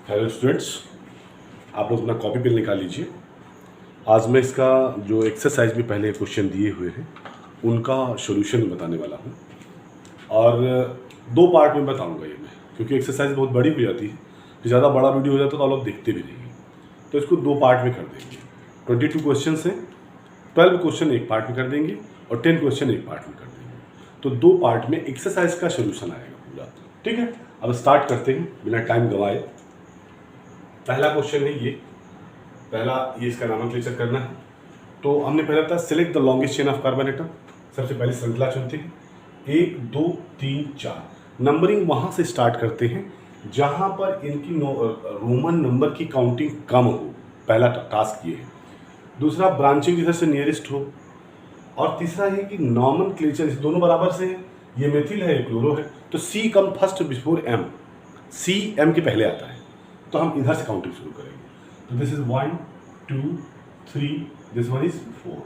Hello students, आप लोग अपना कॉपी पेन निकाल लीजिए। आज मैं इसका जो एक्सरसाइज में पहले क्वेश्चन दिए हुए हैं उनका सॉल्यूशन बताने वाला हूँ और दो पार्ट में बताऊँगा ये मैं, क्योंकि एक्सरसाइज बहुत बड़ी हो जाती है। तो ज़्यादा बड़ा वीडियो हो जाता है तो आप लोग देखते भी नहीं, तो इसको दो पार्ट में कर देंगे। 22 क्वेश्चन हैं, 12 क्वेश्चन एक पार्ट में कर देंगे और 10 क्वेश्चन एक पार्ट में कर देंगे। तो दो पार्ट में एक्सरसाइज का सॉल्यूशन आएगा पूरा। ठीक है, अब स्टार्ट करते हैं बिना टाइम गंवाए। पहला क्वेश्चन है ये इसका नोमेनक्लेचर करना है। तो हमने पहले था select the longest chain of carbon atom. सबसे पहले श्रृंखला चुनते हैं 1 2 3 4। नंबरिंग वहाँ से स्टार्ट करते हैं जहाँ पर इनकी रोमन नंबर की काउंटिंग कम हो। पहला टास्क ये है। दूसरा ब्रांचिंग इधर से नियरेस्ट हो, और तीसरा है कि नोमेनक्लेचर दोनों बराबर से है। ये मेथिल है, ये क्लोरो है, तो C come first before M. C M के पहले आता है, तो हम इधर से काउंटिंग शुरू करेंगे। तो this is 1 2 3, this one is 4।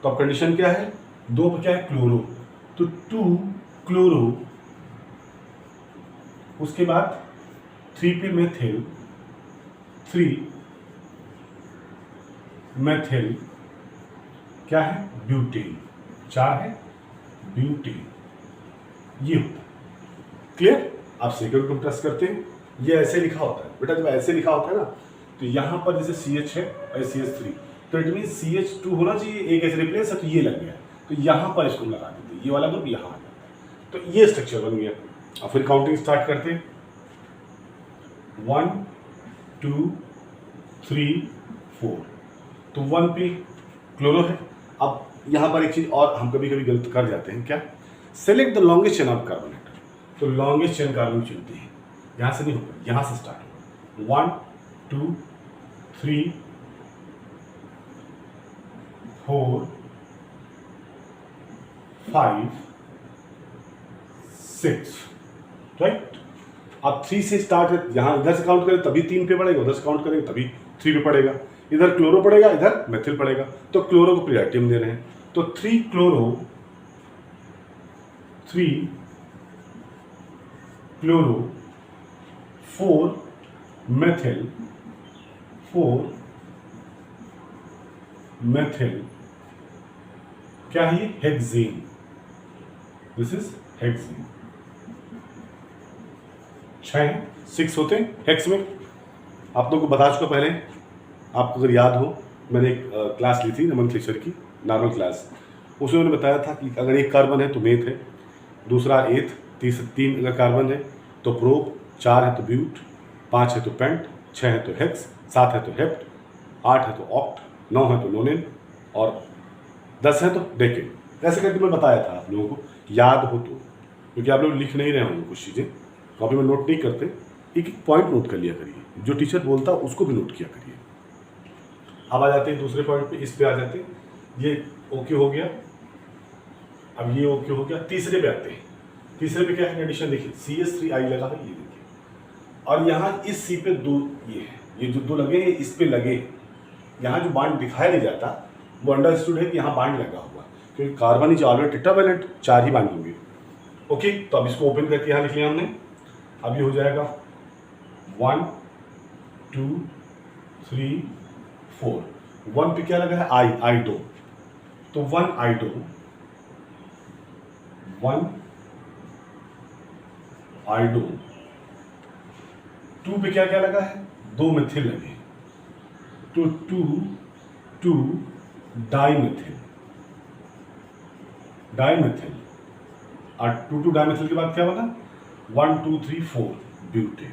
तो अब कंडीशन क्या है? 2 पे क्या है? क्लोरो, तो 2 क्लोरो। उसके बाद 3 पे मेथिल, 3 मेथिल क्या है? ब्यूटेन। 4 है ब्यूटेन। ये होता है। क्लियर? आप सेकंड को प्रेस करते हैं, ये ऐसे लिखा होता है बेटा। जब ऐसे लिखा होता है ना, तो यहाँ पर जैसे CH है और CH3, तो इट मीन CH2 होना चाहिए, एक ऐसे रिप्लेस है, तो ये लग गया, तो यहाँ पर इसको लगा देते हैं, ये वाला ग्रुप यहाँ आ जाता है। तो ये स्ट्रक्चर बन गया। और फिर काउंटिंग स्टार्ट करते हैं 1 2 3 4। तो 1 पे क्लोरो है। अब यहाँ पर एक चीज़ और हम कभी कभी गलत कर जाते हैं, क्या? Select the longest chain of carbon atom. तो लॉन्गेस्ट चेन कार्बन चुनते हैं, यहाँ से नहीं होगा, यहाँ से स्टार्ट होगा। 1 2 3 4 5 6, राइट। अब 3 से स्टार्ट है, यहाँ इधर से काउंट करें तभी 3 पे पड़ेगा, उधर से काउंट करेंगे तभी 3 पे पड़ेगा। इधर क्लोरो पड़ेगा, इधर मेथिल पड़ेगा, तो क्लोरो को प्रायोरिटी हम दे रहे हैं। तो 3 क्लोरो, 3 क्लोरो, 4 मेथिल, 4 मेथिल क्या है? ये हेक्सेन। This is hexane. 6 होते हैं हेक्स में। आप लोगों को बता चुका पहले, आपको अगर याद हो, मैंने एक क्लास ली थी नोमेनक्लेचर की, नॉर्मल क्लास। उसमें मैंने बताया था कि अगर एक कार्बन है तो मेथ है, दूसरा एथ, 3 अगर कार्बन है तो प्रोप, 4 है तो ब्यूट, 5 है तो पेंट, 6 है तो हेक्स, 7 है तो हेप्ट, 8 है तो ऑक्ट, 9 है तो नोनेन और 10 है तो डेकेन। ऐसे करके मैं बताया था, आप लोगों को याद हो तो, क्योंकि आप लोग लिख नहीं रहे होंगे कुछ चीज़ें, कॉपी में नोट नहीं करते। एक एक पॉइंट नोट कर लिया करिए, जो टीचर बोलता उसको भी नोट किया करिए। अब आ जाते हैं दूसरे पॉइंट पे, इस पे आ जाते हैं। ये ओके हो गया, अब ये ओके हो गया। तीसरे पे आते हैं। तीसरे पे क्या है कंडीशन? देखिए CH3I लगा है, ये देखिए, और यहाँ इस C पे 2 ये है, ये जो 2 लगे हैं इस पे लगे। यहाँ जो बांड दिखाया नहीं जाता वो अंडरस्टूड है कि यहाँ बांड लगा हुआ, क्योंकि carbon is always tetravalent, 4 he bond होंगे। ओके, तो अब इसको ओपन करके यहाँ लिख लिया हमने। अब ये हो जाएगा 1 2 3 4। 1 पे क्या लगा है? I2, तो 1 I2, 1 I2। 2 पे क्या क्या लगा है? 2 मेथिल लगे, तो 2 डाइमेथिल, और 2 डाइमेथिल के बाद क्या बना? 1 2 3 4 ब्यूटेन।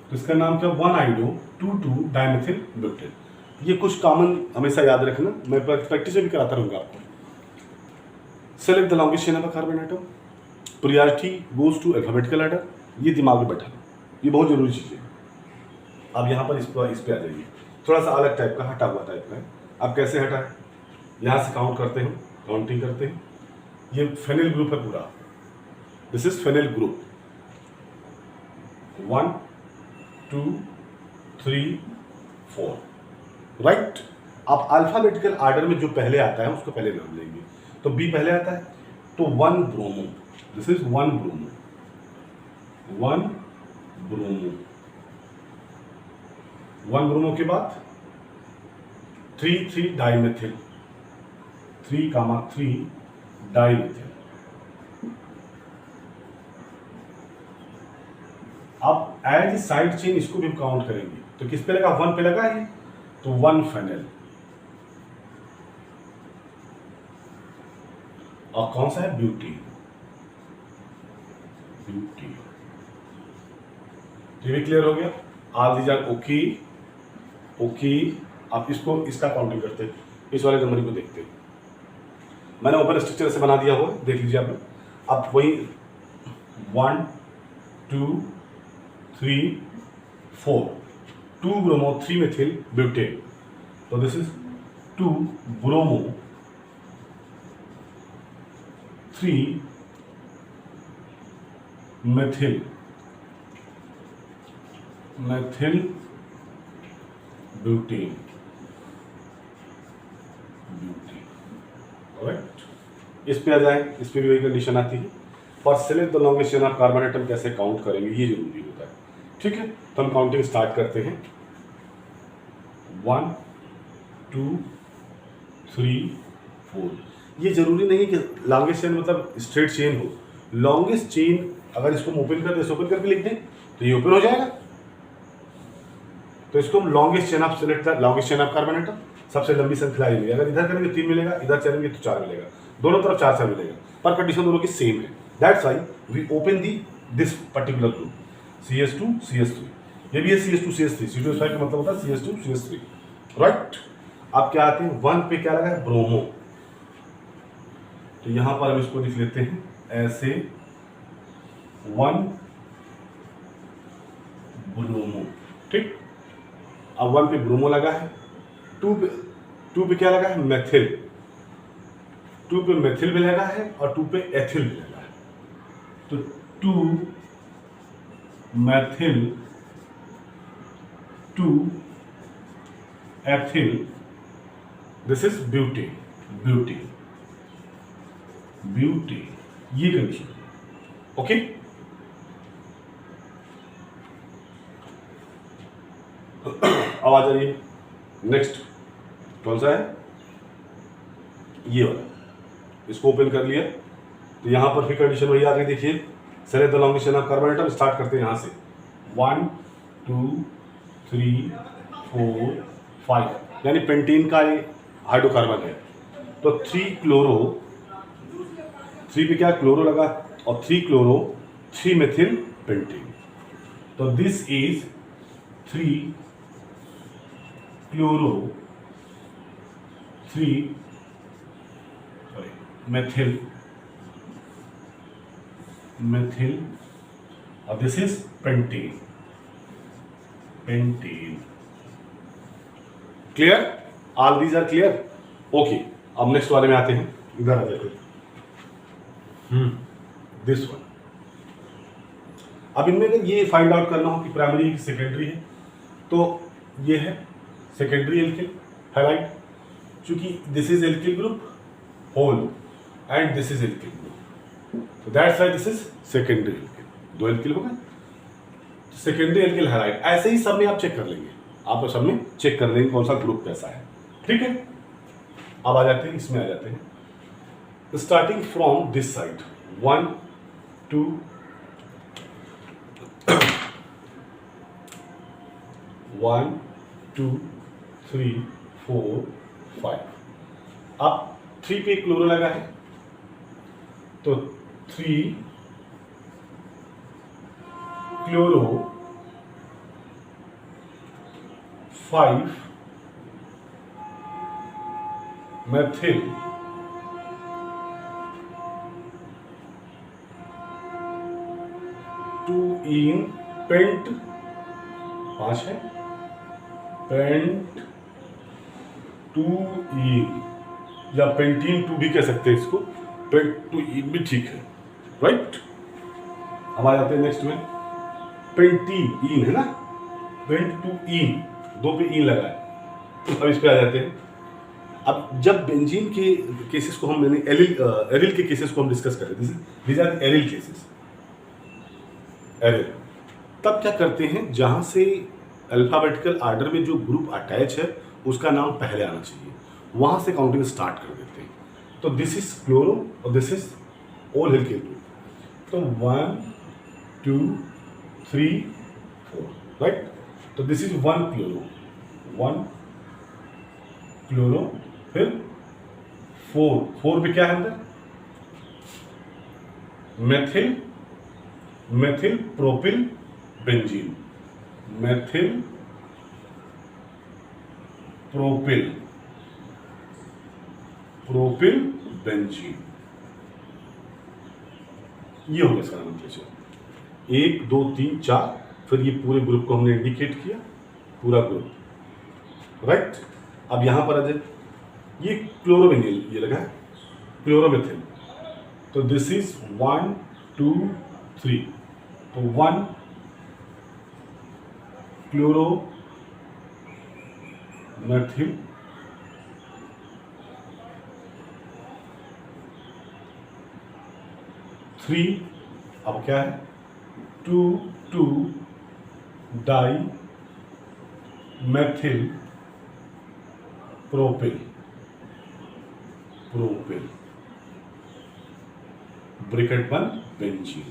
तो इसका नाम क्या? 1 आइडो 2 डाइमेथिल ब्यूटेन। ये कुछ कॉमन हमेशा याद रखना, मैं प्रैक्टिस भी कराता रहूंगा आपको। Select the longest chain of carbon atom, priority goes to alphabetical order. ये दिमाग में बैठा, ये बहुत जरूरी चीज़ है। अब यहाँ पर इस पे आ जाइए। थोड़ा सा अलग टाइप का, हटा हुआ टाइप का है। अब कैसे हटा है? यहाँ से काउंट करते हैं, काउंटिंग करते हैं। ये फेनिल ग्रुप है पूरा, this is phenyl group. 1 2 3 4, right. आप अल्फाबेटिकल आर्डर में जो पहले आता है उसको पहले नाम लेंगे। तो बी पहले आता है, तो 1 bromo, this is 1 bromo. 1 bromo, 1 bromo के बाद 3 डाइमेथिल, 3 डाइमेथिल। अब एज साइड चेन इसको भी हम काउंट करेंगे, तो किस पे लगा, 1 पे लगा है, तो 1 फेनल। और कौन सा है, ब्यूटीन, ब्यूटीन। ये भी क्लियर हो गया। All these are okay, okay. आप इसको, इसका काउंटिंग करते हैं, इस वाले नंबर को देखते हैं। मैंने ओपन स्ट्रक्चर से बना दिया हुआ है, देख लीजिए आप लोग। अब वही 1 2 3 4, 2 ब्रोमो 3 मेथिल ब्यूटेन। तो this is 2 bromo 3 methyl butane, right. इस पे आ जाए, इस पे भी वही कंडीशन आती है। और select the longest chain of carbon atom कैसे काउंट करेंगे, ये जरूरी होता है। ठीक है, तो हम काउंटिंग स्टार्ट करते हैं। 1 2 3 4। ये जरूरी नहीं कि लॉन्गेस्ट चेन मतलब स्ट्रेट चेन हो। लॉन्गेस्ट चेन अगर इसको ओपन कर दे, ओपन करके लिख दें तो ये ओपन हो जाएगा। तो इसको हम longest chain of select the longest chain of carbon atom, सबसे लंबी संख्या मिलेगी। अगर इधर करेंगे 3 मिलेगा, इधर चलेंगे तो 4 मिलेगा, दोनों तरफ 4 मिलेगा, पर कंडीशन दोनों की सेम है। That's why we open this particular group CS2 CS3। ये भी है CS2 CS3, C2H5 का मतलब होता है CS2 CS3, राइट। अब क्या आते हैं, 1 पे क्या लगा है, ब्रोमो। तो यहां पर हम इसको लिख लेते हैं ऐसे 1 ब्रोमो, ठीक। अब 1 पे ब्रोमो लगा है, 2 पे क्या लगा है, मेथिल। 2 पे मेथिल भी लगा है और 2 पे एथिल भी लगा है। तो 2 methyl 2 ethyl, this is butane, butane, butane. ये कंडीशन, ओके। अब आ जाइए नेक्स्ट, कौन सा है, ये वाला। इसको ओपन कर लिया तो यहां पर फिर कंडीशन वही आ गई, देखिए। Select the longest chain of carbon atom, start करते हैं यहां से 1 2 3 4 5, यानी पेंटीन का ये हाइड्रोकार्बन है। तो 3 क्लोरो, 3 पे क्या क्लोरो लगा, और 3 क्लोरो 3 मेथिल पेंटीन। तो दिस इज 3 क्लोरो 3 मेथिल और this is pentene, pentene. Clear, all these are clear, okay. अब नेक्स्ट वाले में आते हैं, इधर आ जाते हैं, दिस वन। अब इनमें अगर ये फाइंड आउट करना हो कि प्राइमरी है सेकेंडरी है, तो ये है सेकेंडरी एल्किल हैलाइड, चूंकि this is alkyl group whole and this is alkyl group, तो that's why this is secondary alkyl. 2 alkyl हो गए, सेकेंडरी एल्किल हैलाइड। ऐसे ही सब में आप चेक कर लेंगे, आप सब में चेक कर लेंगे कौन सा ग्रुप कैसा है, ठीक है। अब आ जाते हैं, इसमें आ जाते हैं, स्टार्टिंग फ्रॉम दिस साइड 1 2 1 2 3 4 5। अब 3 पे क्लोरो लगा है, तो 3 क्लोरो 5 मेथिल 2 इन पेंट 5 है, पेंट 2 इन, या पेंटीन 2 भी कह सकते हैं इसको, पेंट 2 इन भी ठीक है, राइट। अब आ जाते हैं नेक्स्ट में, पेंटीन इन है ना, पेंट 2 इन, 2 पे इन लगा है। अब इस पे आ जाते हैं। अब जब बेंजीन के केसेस को हम एरिल के केसेस को हम डिस्कस कर रहे थे, दीज आर एरिल केसेस, एरेल। तब क्या करते हैं, जहां से अल्फाबेटिकल आर्डर में जो ग्रुप अटैच है उसका नाम पहले आना चाहिए, वहां से काउंटिंग स्टार्ट कर देते हैं। तो दिस इज क्लोरो और दिस इज ओल हिल के ग्रुप। तो 1 2 3 4, राइट। तो दिस इज 1 क्लोरो, फिर 4 में क्या है अंदर, methyl propyl benzene, methyl propyl benzene. ये हो गया इसका नोमेनक्लेचर। 1 2 3 4, फिर ये पूरे ग्रुप को हमने इंडिकेट किया, पूरा ग्रुप, राइट। अब यहां पर आ जाए, ये क्लोरोबेंजीन, ये लगा है क्लोरोमेथिल। तो दिस इज 1 2 3। तो 1 क्लोरोमेथिल, 3, अब क्या है 2 डाई मेथिल प्रोपिल ब्रैकेट बंद बेंजीन।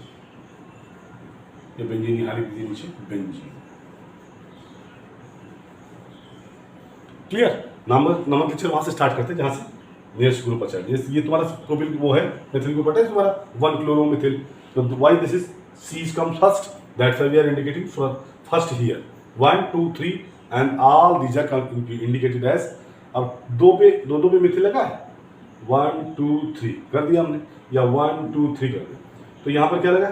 ये बेंजीन यहाँ लिख दीजिए नीचे, बेंजीन। क्लियर। नोमेनक्लेचर वहां से स्टार्ट करते हैं जहां से नियरेस्ट ग्रुप अच्छा है। ये तुम्हारा प्रोपिल वो है, मेथिल ग्रुप है तुम्हारा 1 क्लोरोमेथिल। तो why this is C is comes first, that's why we are indicating first here 1 2 3 and all these are indicated as। अब दो पे मिथिल लगा है, 1 2 3 कर दिया हमने, या 1 2 3 कर दिया। तो यहां पर क्या लगा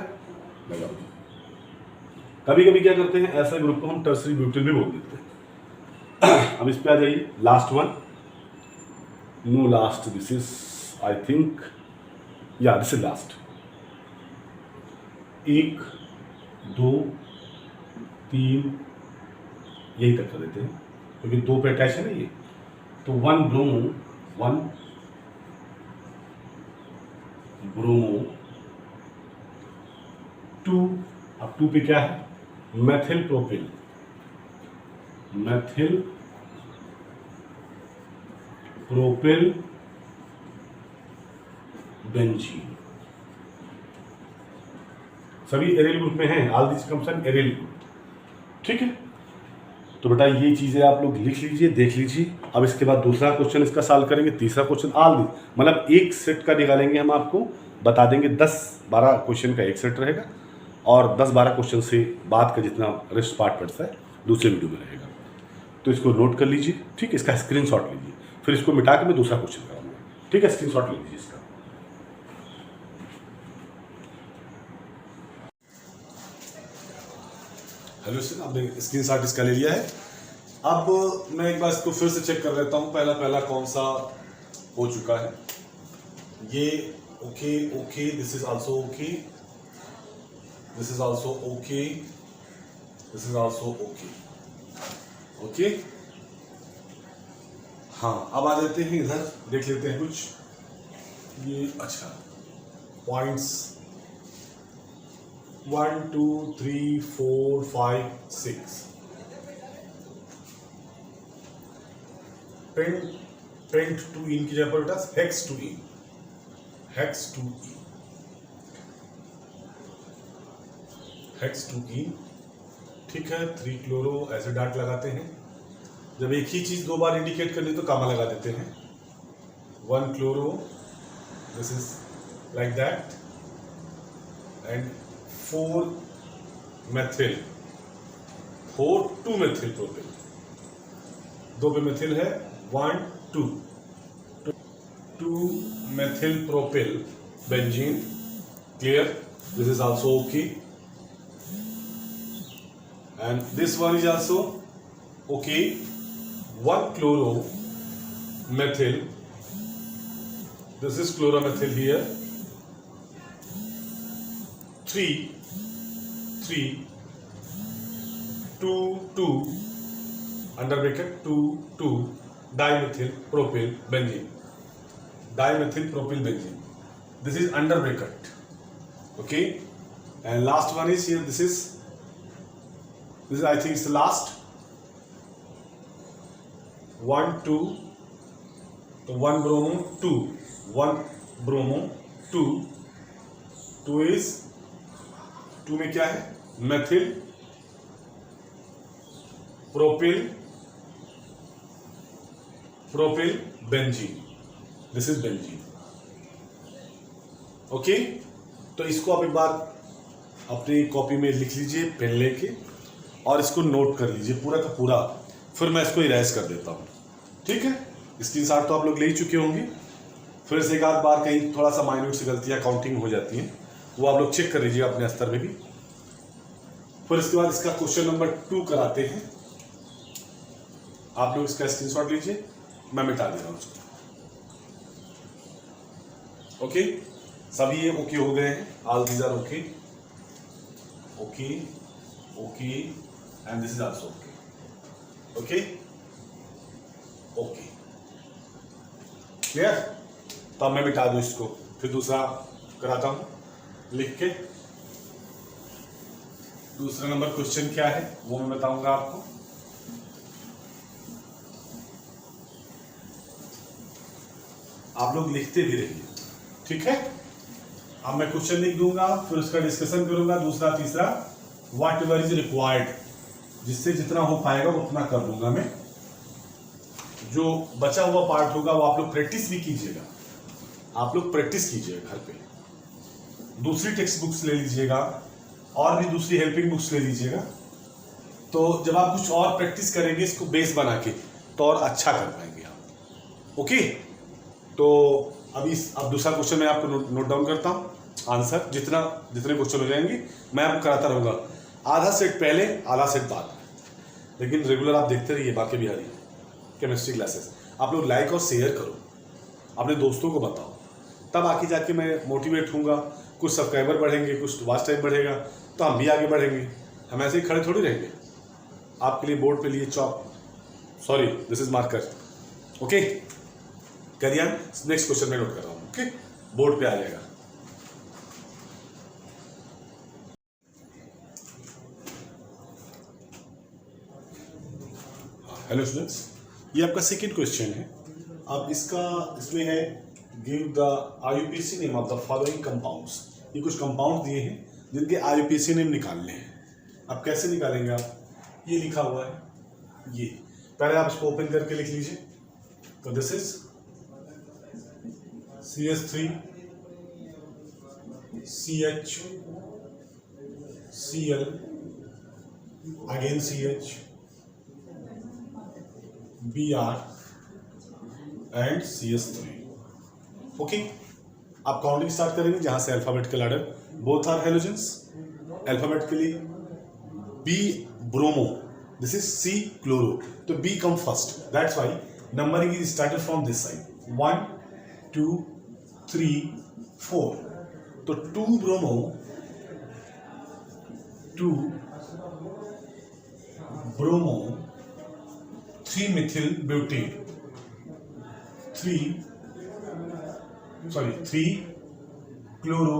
कभी कभी क्या करते हैं, ऐसे ग्रुप को हम टर्सरी ब्यूटिल भी बोल देते हैं। अब इस पे आ जाइए, last one, no last, this is I think, या दिस इज लास्ट। 1 2 3 यही तक कर देते हैं क्योंकि 2 पे अटैच है ना ये। तो 1 ब्रोमो 2, अब 2 पे क्या है, मेथिल प्रोपिल बेंजीन। सभी एरियल ग्रुप में हैं, all this comes an aryl group, ठीक है। तो बेटा ये चीजें आप लोग लिख लीजिए, देख लीजिए। अब इसके बाद दूसरा क्वेश्चन इसका सॉल्व करेंगे, तीसरा क्वेश्चन ऑल दिस, मतलब एक सेट का निकालेंगे हम, आपको बता देंगे 10-12 क्वेश्चन का एक सेट रहेगा, और 10-12 क्वेश्चन से बाद का जितना रेस्ट पार्ट पड़ता है दूसरे वीडियो में रहेगा। तो इसको नोट कर लीजिए, ठीक है, इसका स्क्रीनशॉट लीजिए, फिर इसको मिटा के मैं दूसरा क्वेश्चन कराऊंगा, ठीक है। स्क्रीनशॉट ले लीजिए इसका। हेलो सर, आपने स्क्रीनशॉट इसका ले लिया है। अब मैं एक बार इसको फिर से चेक कर लेता हूँ, पहला कौन सा हो चुका है। ये okay, this is also okay, this is also okay, this is also okay. हाँ, अब आ जाते हैं इधर, देख लेते हैं कुछ ये, अच्छा पॉइंट्स 1 2 3 4 5 6। पेंट टू इन की जगह पर बेटा हेक्स टू इन, ठीक है। 3 क्लोरो ऐसे डाट लगाते हैं। जब एक ही चीज 2 बार इंडिकेट करनी तो कामा लगा देते हैं। 1 chloro, this is like that, and 4 methyl 2 methyl propyl, 2 पे मेथिल है, 1 2 methyl propyl benzene. Clear, this is also okay, and this one is also okay। 1 chloro methyl, this is chloromethyl here, 3 2 under bracket 2 dimethyl propyl benzene, this is under bracket, okay। and last one is here. This is I think it's the last. 1 2, तो 1 bromo 2, 1 bromo 2, 2 is 2 में क्या है? Methyl propyl benzene. This is benzene. Okay, तो इसको आप एक बार अपनी copy में लिख लीजिए पेन लेके और इसको नोट कर लीजिए पूरा का पूरा. फिर मैं इसको इरेज कर देता हूँ. ठीक है, स्क्रीनशॉट तो आप लोग ले ही चुके होंगे. फिर से एक आध बार कहीं थोड़ा सा माइन्यूट सी गलतियाँ काउंटिंग हो जाती हैं, वो आप लोग चेक कर लीजिएगा अपने स्तर में भी. फिर इसके बाद इसका क्वेश्चन नंबर 2 कराते हैं. आप लोग इसका स्क्रीनशॉट लीजिए, मैं मिटा दे रहा हूँ उसको. ओके, सभी ये ओके हो गए हैं. All these are okay. Okay okay and this is also okay. Okay okay, clear. तो अब मैं मिटा दूं इसको, फिर दूसरा कराता हूं लिख के. दूसरा नंबर क्वेश्चन क्या है वो मैं बताऊंगा आपको. आप लोग लिखते भी रहिए, ठीक है. अब मैं क्वेश्चन लिख दूंगा, फिर उसका डिस्कशन करूंगा. दूसरा तीसरा व्हाट एवर इज रिक्वायर्ड, जिससे जितना हो पाएगा वो उतना कर दूंगा मैं. जो बचा हुआ पार्ट होगा वो आप लोग प्रैक्टिस भी कीजिएगा. आप लोग प्रैक्टिस कीजिएगा घर पे. दूसरी टेक्स्ट बुक्स ले लीजिएगा और भी दूसरी हेल्पिंग बुक्स ले लीजिएगा. तो जब आप कुछ और प्रैक्टिस करेंगे इसको बेस बना के, तो और अच्छा कर पाएंगे आप. ओके, तो अब दूसरा क्वेश्चन मैं आपको नोट डाउन करता हूँ. आंसर जितने क्वेश्चन हो जाएंगे मैं आपको कराता रहूँगा. आधा सेट पहले, आधा सेट बाद. लेकिन रेगुलर आप देखते रहिए बाकी बिहारी केमिस्ट्री क्लासेस. आप लोग लाइक और शेयर करो, अपने दोस्तों को बताओ, तब आके जाके मैं मोटिवेट होऊंगा. कुछ सब्सक्राइबर बढ़ेंगे, कुछ वॉच टाइम बढ़ेगा, तो हम भी आगे बढ़ेंगे. हम ऐसे ही खड़े थोड़ी रहेंगे. आपके लिए बोर्ड पे लिए chalk, sorry this is marker. Okay, करिए. नेक्स्ट क्वेश्चन मैं नोट कर रहा हूँ. ओके, बोर्ड पे आ जाएगा. हेलो स्टूडेंट्स, ये आपका सेकेंड क्वेश्चन है. अब इसमें है give the IUPAC name of the following compounds. ये कुछ कंपाउंड दिए हैं जिनके IUPAC नेम निकालने हैं. अब कैसे निकालेंगे आप? ये लिखा हुआ है, ये पहले आप इसको ओपन करके लिख लीजिए. तो this is CH3 CH Cl again CH Br and CH3. ओके, आप काउंटिंग स्टार्ट करेंगे जहां से alphabetical order. Both are halogens. Alphabetically B bromo, this is C chloro. तो B come first, that's why numbering is started from this side. 1 2 3 4. तो 2 bromo, 2 bromo 3 methyl butane, 3 chloro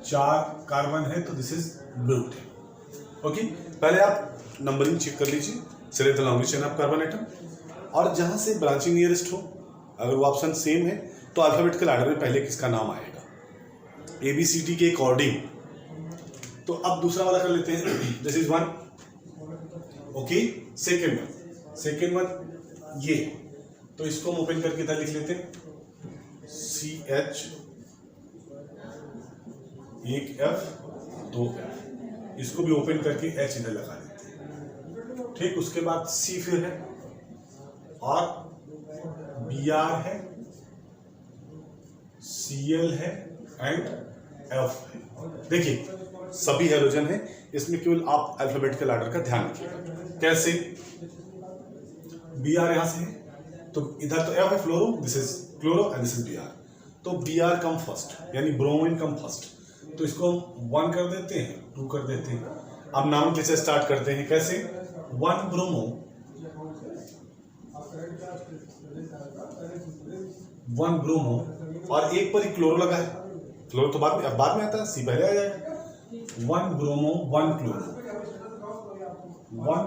4 carbon है, तो this is butane. Okay, पहले आप numbering check कर लीजिए. चलिए the longest chain of carbon atom, और जहां से ब्रांचिंग नियरेस्ट हो, अगर वो ऑप्शन सेम है तो अल्फाबेटिकल ऑर्डर में पहले किसका नाम आएगा ABCD के अकॉर्डिंग. तो अब दूसरा वाला कर लेते हैं. This is 1. Okay, second one ये, तो इसको हम ओपन करके इधर लिख लेते हैं. CH, एक F 2 F. इसको भी ओपन करके H इधर लगा देते हैं. ठीक, उसके बाद C फिर है और Br है, Cl है एंड F है. देखिए सभी हेलोजन है, इसमें केवल आप अल्फाबेटिकल ऑर्डर का ध्यान रखिएगा. कैसे? Br यहां से है, तो इधर तो F है fluoro, this is chloro and this is Br. तो Br कम फर्स्ट, यानी ब्रोमीन कम फर्स्ट. तो इसको हम 1 कर देते हैं, 2 कर देते हैं. अब नाम कैसे स्टार्ट करते हैं? कैसे? 1 ब्रोमो 1 ब्रोमो, और एक पर ही क्लोरो लगा है। क्लोरो तो बाद में आता है, सी पहले आ जाएगा। 1 ब्रोमो 1 क्लोरो, 1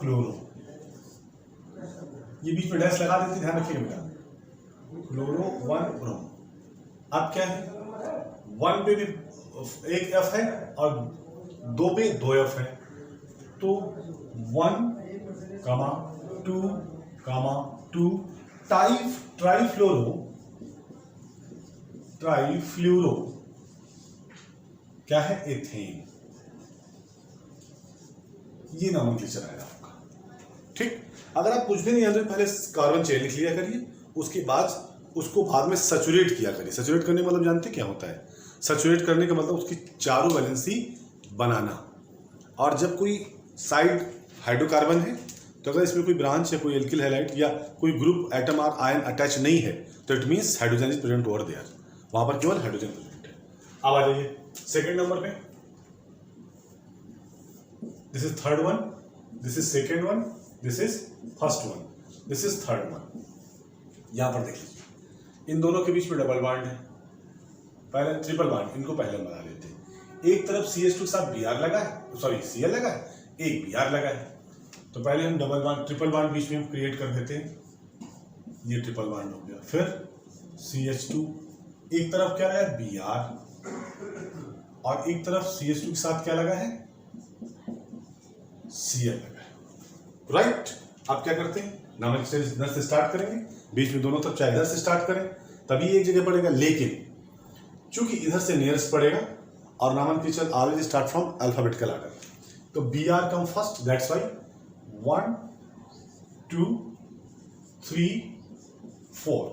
क्लोरो, ये बीच में डैश लगा देते, ध्यान रखिएगा बेटा। Chloro 1 bromo. अब क्या है, 1 पे भी एक एफ है और 2 पे 2 एफ है, तो 1, 2, ट्राईफ्लोरो क्या है, एथेन। ये नोमेनक्लेचर आएगा आपका। ठीक, अगर आप कुछ भी नहीं जानते पहले कार्बन चेन लिख लिया करिए, उसके बाद उसको बाद में सैचुरेट किया करिए। सैचुरेट करने का मतलब जानते क्या होता है? सैचुरेट करने का मतलब उसकी चारों वैलेंसी बनाना। और जब कोई साइड हाइड्रोकार्बन है तो अगर इसमें कोई ब्रांच या कोई एल्किल हैलाइड या कोई ग्रुप एटम और आयन अटैच नहीं है तो it means hydrogen is present over there, वहां पर केवल हाइड्रोजन प्रेजेंट है। अब आ जाइए सेकेंड नंबर पे, this is third one, this is second one, this is first one, this is third one. यहां पर देख लीजिए, इन दोनों के बीच में डबल बॉन्ड है, पहले ट्रिपल बॉन्ड, इनको पहले बना लेते हैं। एक तरफ CH2 के साथ Br लगा है, सॉरी Cl लगा है, एक Br लगा है, तो पहले हम डबल बॉन्ड ट्रिपल बॉन्ड बीच में क्रिएट कर देते हैं, ये ट्रिपल बॉन्ड हो गया। फिर CH2, एक तरफ क्या लगा है Br, और एक तरफ CH2 के साथ क्या लगा है, Cl लगा है, राइट। अब क्या करते हैं, नोमेनक्लेचर इधर से स्टार्ट करेंगे, बीच में दोनों तरफ चाहे इधर से स्टार्ट करें तभी एक जगह पड़ेगा, लेकिन चूंकि इधर से नियरेस्ट पड़ेगा और nomenclature always start from alphabetical order, तो Br come first, that's why 1, 2, 3, 4।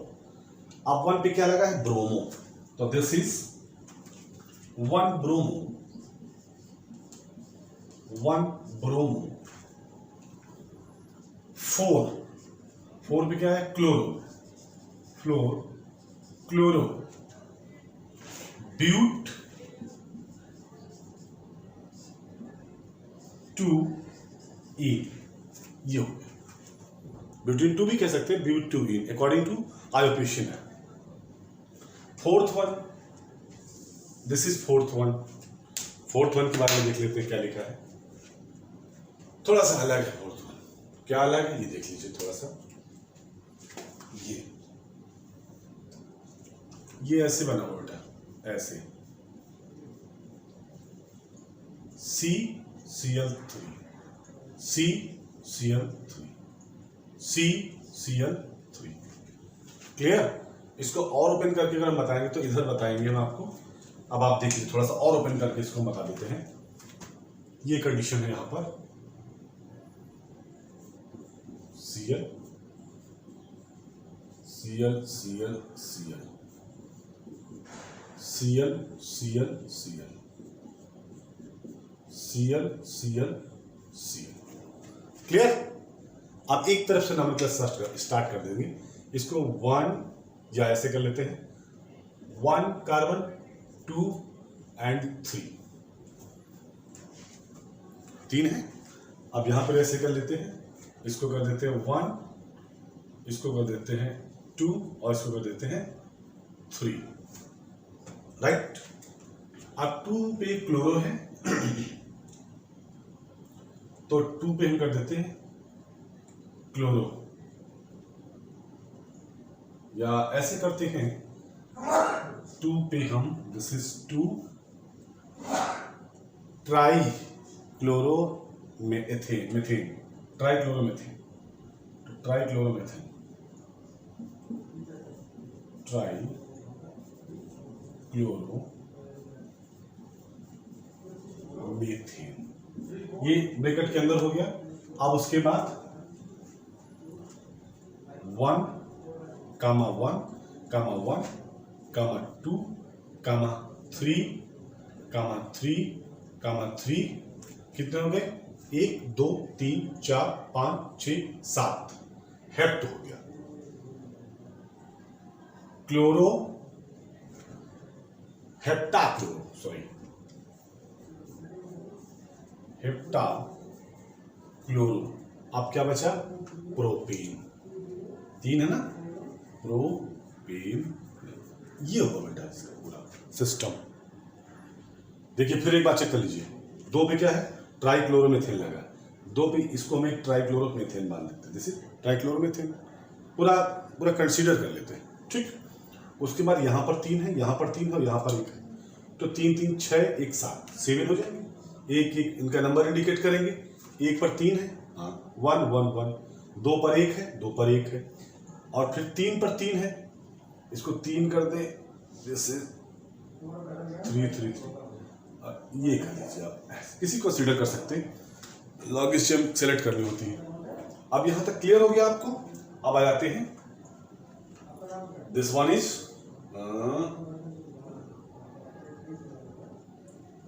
अब 1 पे क्या लगा है, ब्रोमो, तो दिस इज 1 ब्रोमो, 1 ब्रोमो। 4 पे क्या है, क्लोरो, क्लोरो, ब्यूट 2 E, ये हो गया। ब्यूटेन 2 भी कह सकते हैं, ब्यूट 2 E अकॉर्डिंग टू आयोपेशन है। Fourth one, this is fourth one. Fourth one के बारे में देख लेते हैं क्या लिखा है, थोड़ा सा अलग है फोर्थ वन। क्या अलग है ये देख लीजिए थोड़ा सा, ये ऐसे बना हुआ बेटा, ऐसे CCl3, CCl3, CCl3, क्लियर। इसको और ओपन करके अगर हम बताएंगे तो इधर बताएंगे हम आपको। अब आप देखिए थोड़ा सा और ओपन करके इसको बता देते हैं। ये कंडीशन है यहां पर, Cl, Cl, Cl, Cl, Cl, Cl, Cl, Cl, Cl, Cl, clear. अब एक तरफ से नोमेनक्लेचर स्टार्ट कर देंगे, इसको 1 या ऐसे कर लेते हैं, 1 कार्बन 2 एंड 3 है। अब यहां पर ऐसे कर लेते हैं, इसको कर देते हैं 1, इसको कर देते हैं 2 और इसको कर देते हैं 3, राइट। अब 2 पे क्लोरो है तो 2 पे हम कर देते हैं क्लोरो, या ऐसे करते हैं 2 पे हम, this is 2 try chloro methane, try chloromethane, try chloromethane, try chloro methane, ये ब्रैकेट के अंदर हो गया। अब उसके बाद 1, 1, 1, 2, 3, 3, कितने हो गए, 1, 2, 3, 4, 5, 6, 7, हेप्ट हो गया। Chloro hepta chloro, sorry hepta chloro. अब क्या बचा, प्रोपेन, 3 है ना, प्रोपेन, ये होगा बेटा इसका पूरा सिस्टम। देखिए फिर एक बार चेक कर लीजिए, 2 पे क्या है, ट्राइक्लोरोमीथेन लगा, 2 पे इसको हम एक ट्राइक्लोरोमीथेन मान लेते हैं, जैसे ट्राइक्लोरोमीथेन पूरा पूरा कंसीडर कर लेते हैं, ठीक। उसके बाद यहाँ पर 3 है, यहाँ पर 3 है और यहाँ पर 1 है, तो 3 3 6 1 7 7 हो जाएंगे। एक एक इनका नंबर इंडिकेट करेंगे, 1 पर 3 है, हाँ 1 1 1, 2 पर 1 है, 2 पर 1 है, और फिर 3 पर 3 है, इसको 3 कर दें, जैसे 3 3 3, ये कर लीजिए आप, किसी को कंसीडर कर सकते हैं, लॉगिस्टियम सेलेक्ट करनी होती है। अब यहाँ तक क्लियर हो गया आपको। अब आ जाते हैं, दिस वन इज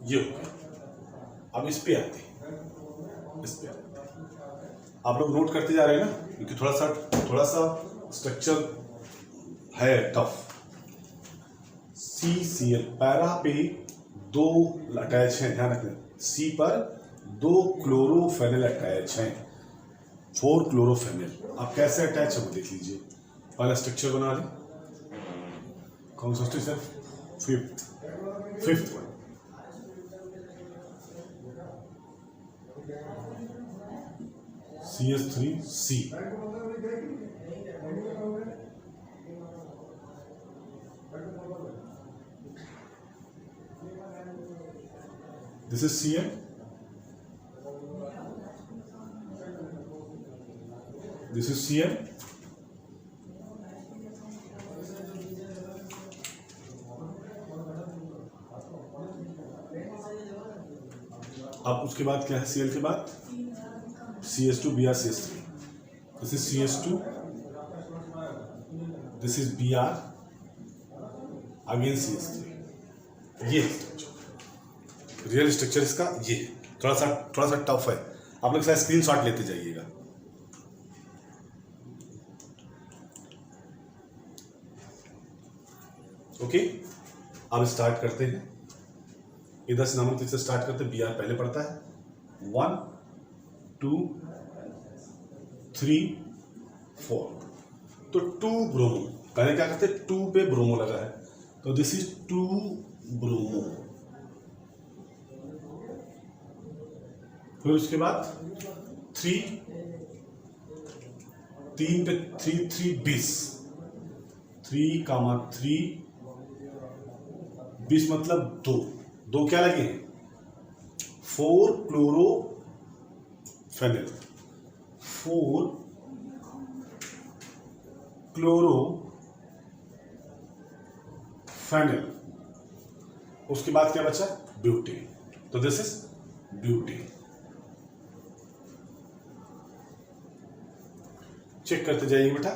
ये हो गया। अब इस पे आते हैं, इस पे आते हैं, आप लोग नोट करते जा रहे हैं ना, क्योंकि थोड़ा सा स्ट्रक्चर है टफ। CCl पैरा पे 2 अटैच हैं, ध्यान रखना, C पर 2 क्लोरोफेनिल अटैच हैं, 4 क्लोरोफेनिल। अब कैसे अटैच है वो देख लीजिए। पहला स्ट्रक्चर बना लें, कौन सा structure, fifth one, CH3C। This is Cl, this is Cl, अब उसके बाद क्या है, Cl के बाद CH2 Br CH3, this is CH2, this is Br, again CH3। ये रियल स्ट्रक्चर इसका ये है, थोड़ा सा टफ है, आप लोग शायद स्क्रीनशॉट लेते जाइएगा। ओके, अब स्टार्ट करते हैं, इधर से नामक से स्टार्ट करते हैं। Br पहले पढ़ता है, 1 2 3 4, तो 2 ब्रोमो, पहले क्या करते हैं, 2 पे ब्रोमो लगा है, तो दिस इज 2 ब्रोमो। फिर उसके बाद 3 पे 3 3 20, 3 20 मतलब 2 क्या लगे हैं, 4 क्लोरोफेनिल, 4 क्लोरोफेनिल। उसके बाद क्या बचा, ब्यूटेन, तो दिस इज ब्यूटेन। चेक करते जाइए बेटा,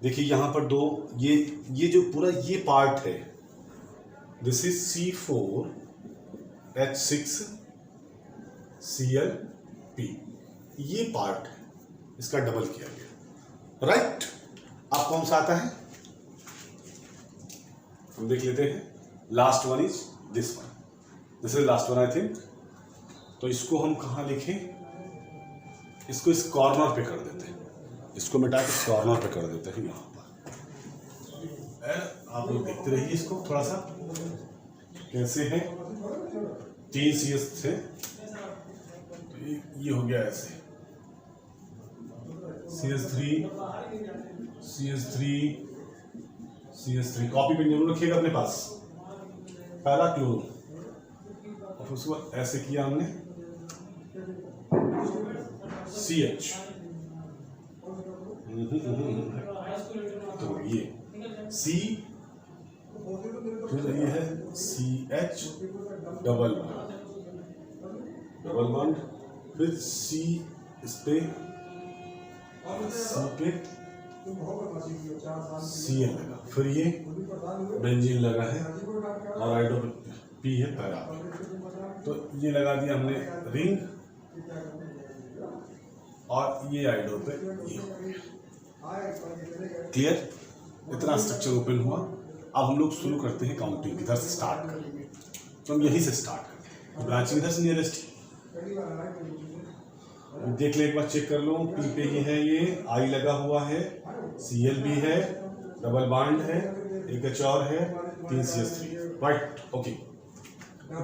देखिए यहां पर 2, ये जो पूरा ये पार्ट है, दिस इज C4H6Cl, ये पार्ट है, इसका डबल किया गया, राइट। अब कौन सा आता है, हम देख लेते हैं। Last one is this one, this is last one I think. तो इसको हम कहाँ लिखें, इसको इस कॉर्नर पे कर देते हैं, इसको मिटा के कॉर्नर पे कर देते हैं यहाँ पर। आप लोग देखते रहिए इसको थोड़ा सा, कैसे है, 3 CS थे, तो ये हो गया ऐसे, CS3, कॉपी पेन जरूर रखिएगा अपने पास। पहला क्लोरो, और उसके बाद ऐसे किया हमने, CH, तो ये C, फिर ये है CH डबल बॉन्ड, फिर C इस पे, C पे Cl लगा, फिर ये बेंजीन लगा है, और आइडो P है पैरा, तो ये लगा दिया हमने रिंग, और ये आइडो पे ये। क्लियर, इतना स्ट्रक्चर ओपन हुआ। अब हम लोग शुरू करते हैं काउंटिंग, इधर से स्टार्ट करेंगे, तो हम यहीं से स्टार्ट करते हैं, ब्रांचिंग इधर से नियरेस्ट। देख ले एक बार, चेक कर लो, P पे ही है, ये I लगा हुआ है, Cl भी है, डबल बॉन्ड है, एक H और है, 3 CH3, right? Okay,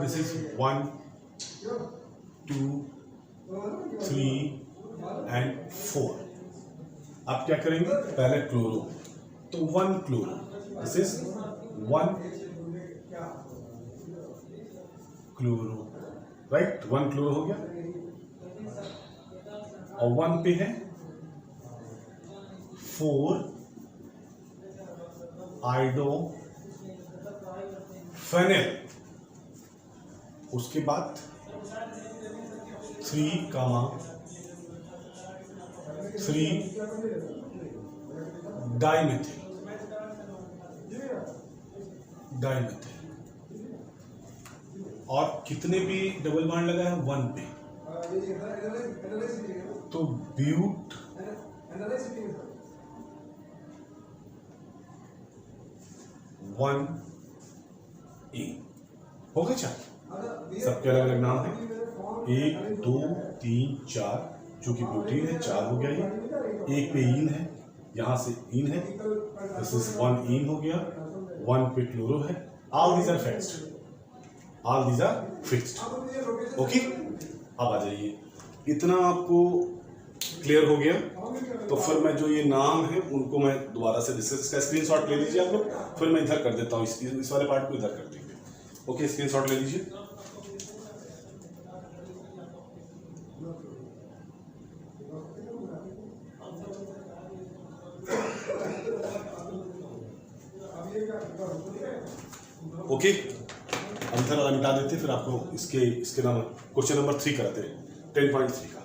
this is 1 2 3 and 4। आप क्या करेंगे? पहले क्लोरो, तो 1 chloro, this is 1 chloro, right? 1 chloro हो गया, और 1 पे है 4 आइडो फेनिल, उसके बाद 3 डाइमेथिल, और कितने भी डबल बॉन्ड लगा है? 1 पे, तो ब्यूट 1 E हो गया। चार सबके अलग अलग नाम है, 1 2 3 4, चूंकि ब्यूटीन है 4 हो गया, ये एक पे ईन है, यहाँ से ईन है, दिस इज 1 ईन हो गया, 1 पे क्लोरो है। All these are fixed, okay. अब आ जाइए, इतना आपको क्लियर हो गया, तो फिर मैं जो ये नाम है उनको मैं दोबारा से डिस्कस, इसका स्क्रीनशॉट ले लीजिए आप लोग, फिर मैं इधर कर देता हूँ, इस वाले पार्ट को इधर कर देंगे। ओके, स्क्रीनशॉट ले लीजिए। ओके, हम इधर वाला मिटा देते, फिर आपको इसके नाम क्वेश्चन नंबर 3 कराते हैं, 10.3 का।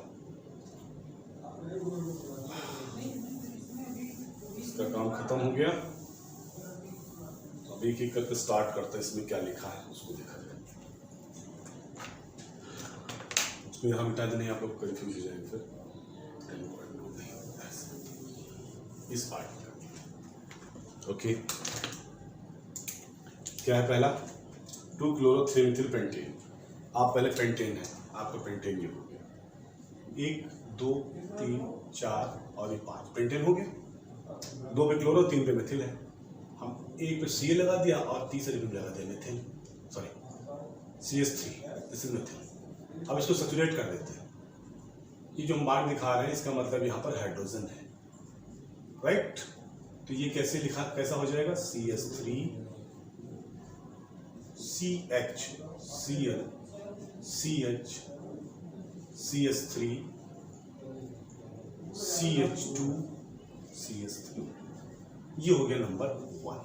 इसका काम खत्म हो गया, अब एक एक करके स्टार्ट करते हैं, इसमें क्या लिखा है उसको देखा जाए। उसको यहाँ मिटा देने, आप लोग कंफ्यूज हो जाएंगे फिर। इस पार्ट में ओके, क्या है? पहला 2 क्लोरो 3 मिथिल पेंटेन। आप पहले पेंटेन है, आपका पेंटेन ये हो गया, 1 2 3 4 और ये 5 पेंटेन हो गया। 2 पे क्लोरो 3 पे मिथिल है, हम 1 पे Ca लगा दिया और तीसरे पे लगा दिया Mithil, sorry CH3, this is Mithil. अब इसको सैचुरेट कर देते हैं। ये जो हम बार दिखा रहे हैं इसका मतलब यहाँ पर हाइड्रोजन है, राइट? तो ये कैसा हो जाएगा? CH3 CH Cl CH CH3 CH2 CH3, ये हो गया नंबर 1,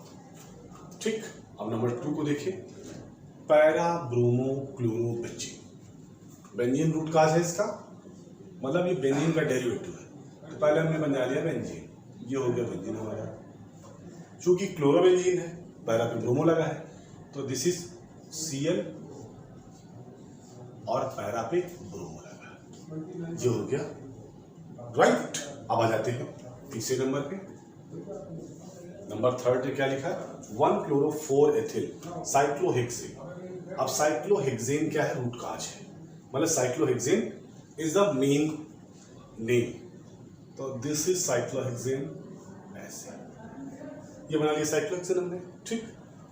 ठीक। अब नंबर 2 को देखिए, para bromo chloro benzene. Benzene root cause है इसका, मतलब ये बेंजीन का डेरिवेटिव है, तो पहले हमने बना लिया बेंजीन, ये हो गया बेंजीन हमारा। चूंकि क्लोरो बेंजीन है, पैरा पे ब्रोमो लगा है, तो दिस इज Cl और पैरा पे ब्रोमो लगा है, ये हो गया, राइट। अब आ जाते हैं तीसरे नंबर पे। नंबर 3 पे क्या लिखा है? 1 क्लोरो 4 एथिल साइक्लोहेक्सेन। अब साइक्लोहेक्सेन क्या है? रूट काज है, मतलब cyclohexane is the main name, तो दिस इज साइक्लोहेक्सेन, ऐसे ये बना लिया साइक्लोहेक्सेन हमने, ठीक।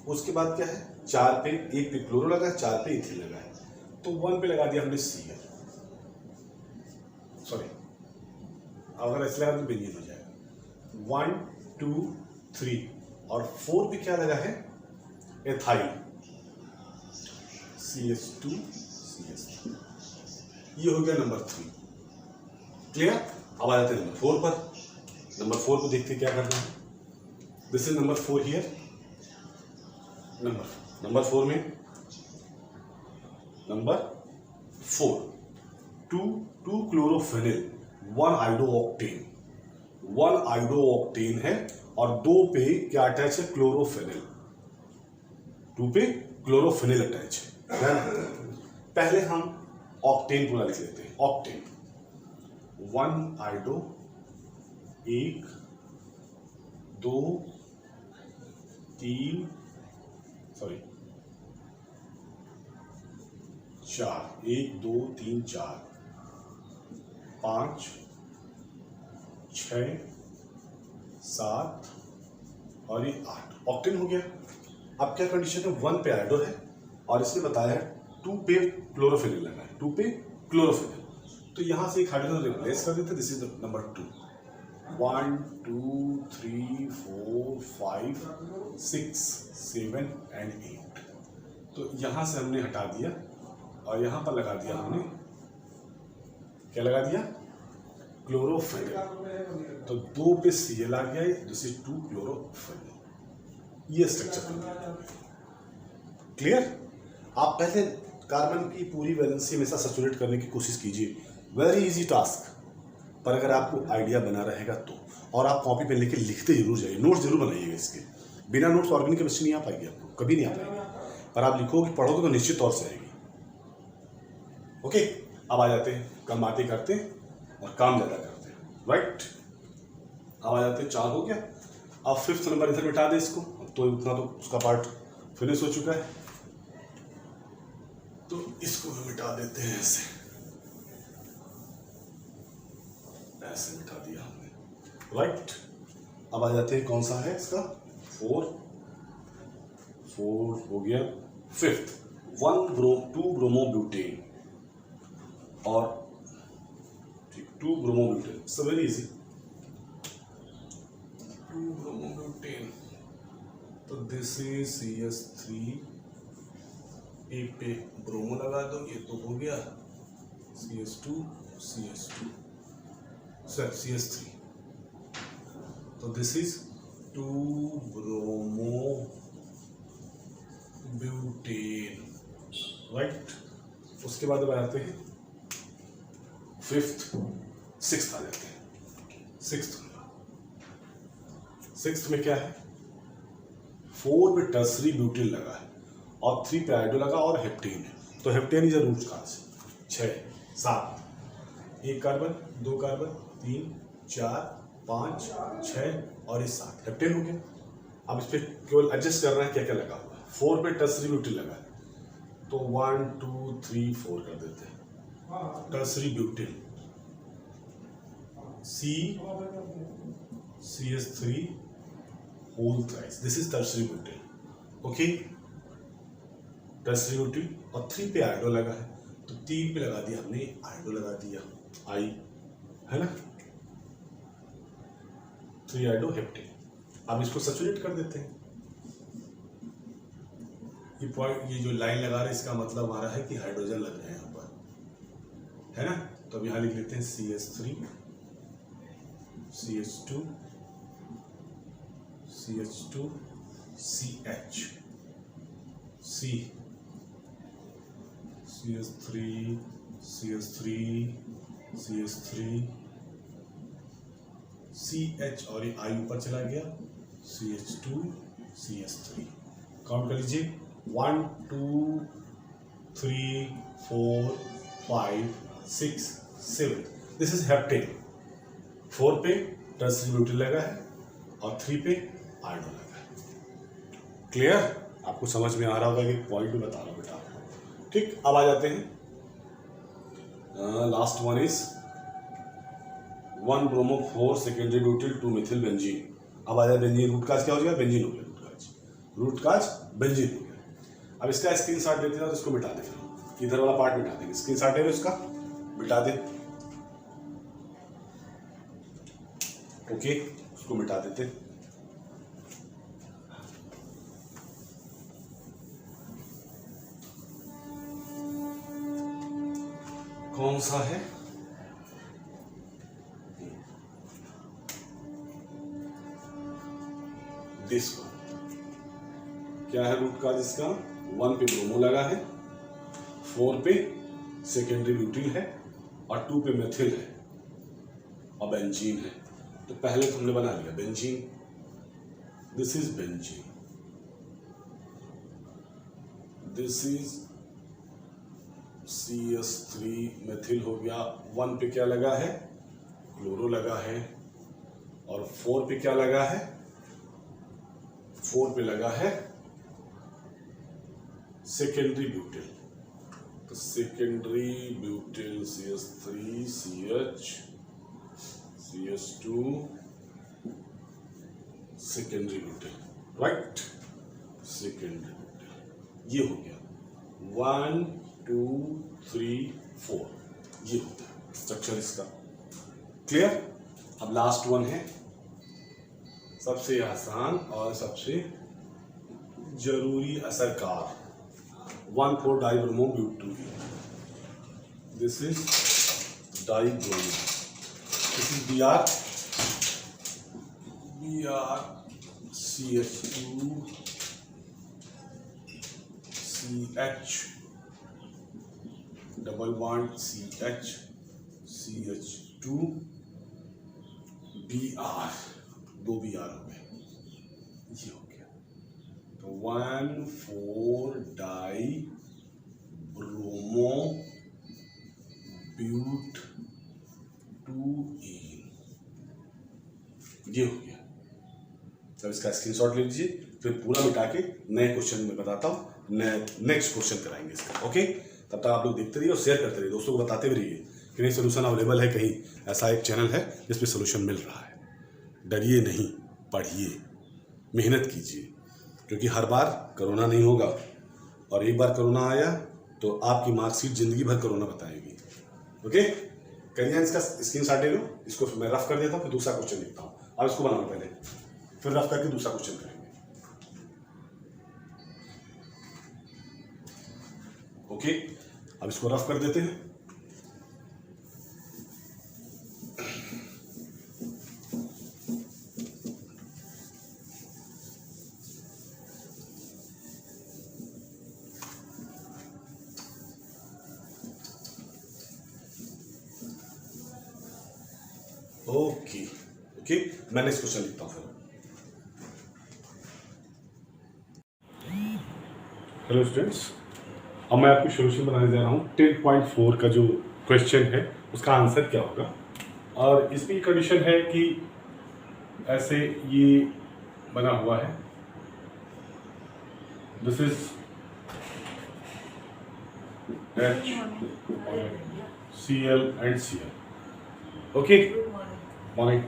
उसके बाद क्या है? 4 पे 1 पे क्लोरो लगा है, 4 पे इथिल लगा है, तो 1 पे लगा दिया हमने Cl, सॉरी अगर ऐसे लगा तो बेंजीन हो जाएगा। 1 2 3 और 4 पे क्या लगा है? एथाइल, CH2 CH3, ये हो गया नंबर 3, क्लियर। अब आ जाते हैं नंबर 4 पर। नंबर 4 को देखते क्या करना है। This is number 4 here. Number 4 में नंबर 4 2 क्लोरोफेनिल 1 आइडोऑक्टेन, 1 आइडोऑक्टेन है, और 2 पे क्या अटैच है? क्लोरोफेनिल, 2 पे क्लोरोफेनिल अटैच है। पहले हम ऑक्टेन पूरा लिख लेते हैं। ऑक्टेन 1 आइडो, 1 2 3 सॉरी 4, 1 2 3 4 5 6 7 और ये 8 ऑक्टेन हो गया। अब क्या कंडीशन है, 1 पे आयोडो है और इसने बताया है 2 पे क्लोरोफिनिल लगा है, 2 पे क्लोरोफिनिल। तो यहाँ से एक हाइड्रोजन रिप्लेस कर देते, दिस इज नंबर 2। 1 2 3 4 5 6 7 एंड 8। तो यहाँ से हमने हटा दिया और यहाँ पर लगा दिया हमने, क्या लगा दिया, क्लोरोफिनिल। तो 2 पे Cl आ गया, दिस इज 2 क्लोरोफिनिल। ये स्ट्रक्चर क्लियर। आप पहले कार्बन की पूरी वैलेंसी में सैचुरेट करने की कोशिश कीजिए, वेरी इजी टास्क। पर अगर आपको आइडिया बना रहेगा तो, और आप कॉपी पे लेके लिखते जरूर जाइए, नोट्स जरूर बनाइएगा इसके। बिना नोट्स ऑर्गेनिक केमिस्ट्री नहीं आ पाएगी आपको, कभी नहीं आ पाएगी। पर आप लिखोगे पढ़ोगे तो निश्चित तौर से आएगी। ओके, अब आ जाते हैं, कम बातें करते हैं और काम ज़्यादा करते हैं, राइट। अब आ जाते हैं, 4 हो गया। अब 5th नंबर इधर मिटा दे इसको, तो उतना तो उसका पार्ट फिनिश हो चुका है, तो इसको भी मिटा देते हैं ऐसे, ऐसे मिटा दिया हमने, राइट। अब आ जाते हैं, कौन सा है इसका, 4 हो गया। 5th 2 ब्रोमोब्यूटेन और 2 bromobutane, it's very easy, 2 bromobutane. तो दिस इज CS3, एक पे ब्रोमो लगा दो, ये तो हो गया CS2 CS3। तो दिस इज 2 ब्रोमोब्यूटेन, राइट। उसके बाद अब आते हैं 5th 6th आ जाते हैं। 6th में क्या है, 4 पे टर्सरी ब्यूटिल लगा है और 3 पे आयोडो लगा और हेप्टेन है। तो heptane is a root cause. 6 7, 1 carbon 2 carbon 3 4 5 6 और इस 7 हेप्टेन हो गया। अब इस पर केवल एडजस्ट कर रहे हैं क्या क्या लगा हुआ है। 4 पे टर्सरी ब्यूटिल लगा है, तो 1 2 3 4 कर देते हैं। Tertiary butyl CS3 whole thrice, this is tertiary butyl, okay. Tertiary butyl और 3 पे आयोडो लगा है, तो 3 पे लगा दिया हमने आयोडो लगा दिया, आई है ना, 3 आयोडो हेप्टेन। अब इसको सैचुरेट कर देते हैं। ये पॉइंट, ये जो लाइन लगा रहे हैं, इसका मतलब आ रहा है कि हाइड्रोजन लग रहे हैं यहाँ पर, है ना। तो अब यहाँ लिख लेते हैं CS3 CH2 CH C CS3 CH और ये I ऊपर चला गया, CH2 CH3। काउंट कर लीजिए, 1 2 3 4 5 6 7, दिस इज हेप्टेन। 4 पे टर्सरी ब्यूटिल लगा है और 3 पे आयोडो लगा है। क्लियर, आपको समझ में आ रहा होगा कि पॉइंट में बता रहा हूँ बेटा आपको, ठीक। अब आ जाते हैं, last one is 1 bromo 4 secondary butyl 2 Mithil benzene. अब आ जाए बेंजीन, रूट काज क्या हो गया, बेंजीन हो गया, रूट काज बेंजीन हो गया। अब इसका स्क्रीनशॉट लेते हैं तो इसको मिटा दें, इधर वाला पार्ट मिटा देंगे, स्क्रीनशॉट ले लो इसका, मिटा दें, ओके, उसको मिटा देते। कौन सा है, दिस वन। क्या है रूट काज इसका, 1 पे ब्रोमो लगा है, 4 पे सेकेंडरी ब्यूटिल है और 2 पे मेथिल है और बेंजीन है। तो पहले तो हमने बना लिया benzene, this is benzene, this is CS3 methyl हो गया। 1 पे क्या लगा है, क्लोरो लगा है, और 4 पे क्या लगा है, 4 पे लगा है सेकेंडरी ब्यूटिल। तो secondary butyl CS3 CH CS2 secondary butane, right, secondary butane. ये हो गया 1 2 3 4, ये होता है स्ट्रक्चर इसका। क्लियर? अब लास्ट वन है सबसे आसान और सबसे जरूरी असरकार, 1,4-dibromobutene। This is dibromo, this is BrCH2 CH double bond CH2 Br, 2 Br हो गए, ये हो गया। तो 1,4-dibromobutene, ये हो गया। तब इसका स्क्रीनशॉट ले लीजिए, फिर पूरा मिटा के नए क्वेश्चन में बताता हूँ, नेक्स्ट क्वेश्चन कराएंगे इसका। ओके, तब तक आप लोग देखते रहिए और शेयर करते रहिए, दोस्तों को बताते भी रहिए कि नहीं सोल्यूशन अवेलेबल है, कहीं ऐसा एक चैनल है जिसपे सोल्यूशन मिल रहा है। डरिए नहीं, पढ़िए, मेहनत कीजिए, क्योंकि हर बार कोरोना नहीं होगा, और एक बार कोरोना आया तो आपकी मार्कशीट जिंदगी भर कोरोना बताएगी। ओके, करिए इसका स्क्रीनशॉट ले लो, इसको मैं रफ कर देता हूँ, फिर दूसरा क्वेश्चन लिखता हूँ। अब इसको बनाओ पहले, फिर रफ करके दूसरा क्वेश्चन करेंगे। ओके, अब इसको रफ कर देते हैं। ओके ओके, मैं नेक्स्ट क्वेश्चन लिखता हूँ फिर। हेलो स्टूडेंट्स, अब मैं आपको सोल्यूशन बनाने जा रहा हूँ। 10.4 का जो क्वेश्चन है उसका आंसर क्या होगा, और इसकी कंडीशन है कि ऐसे ये बना हुआ है, this is HCl and Cl। Okay, morning.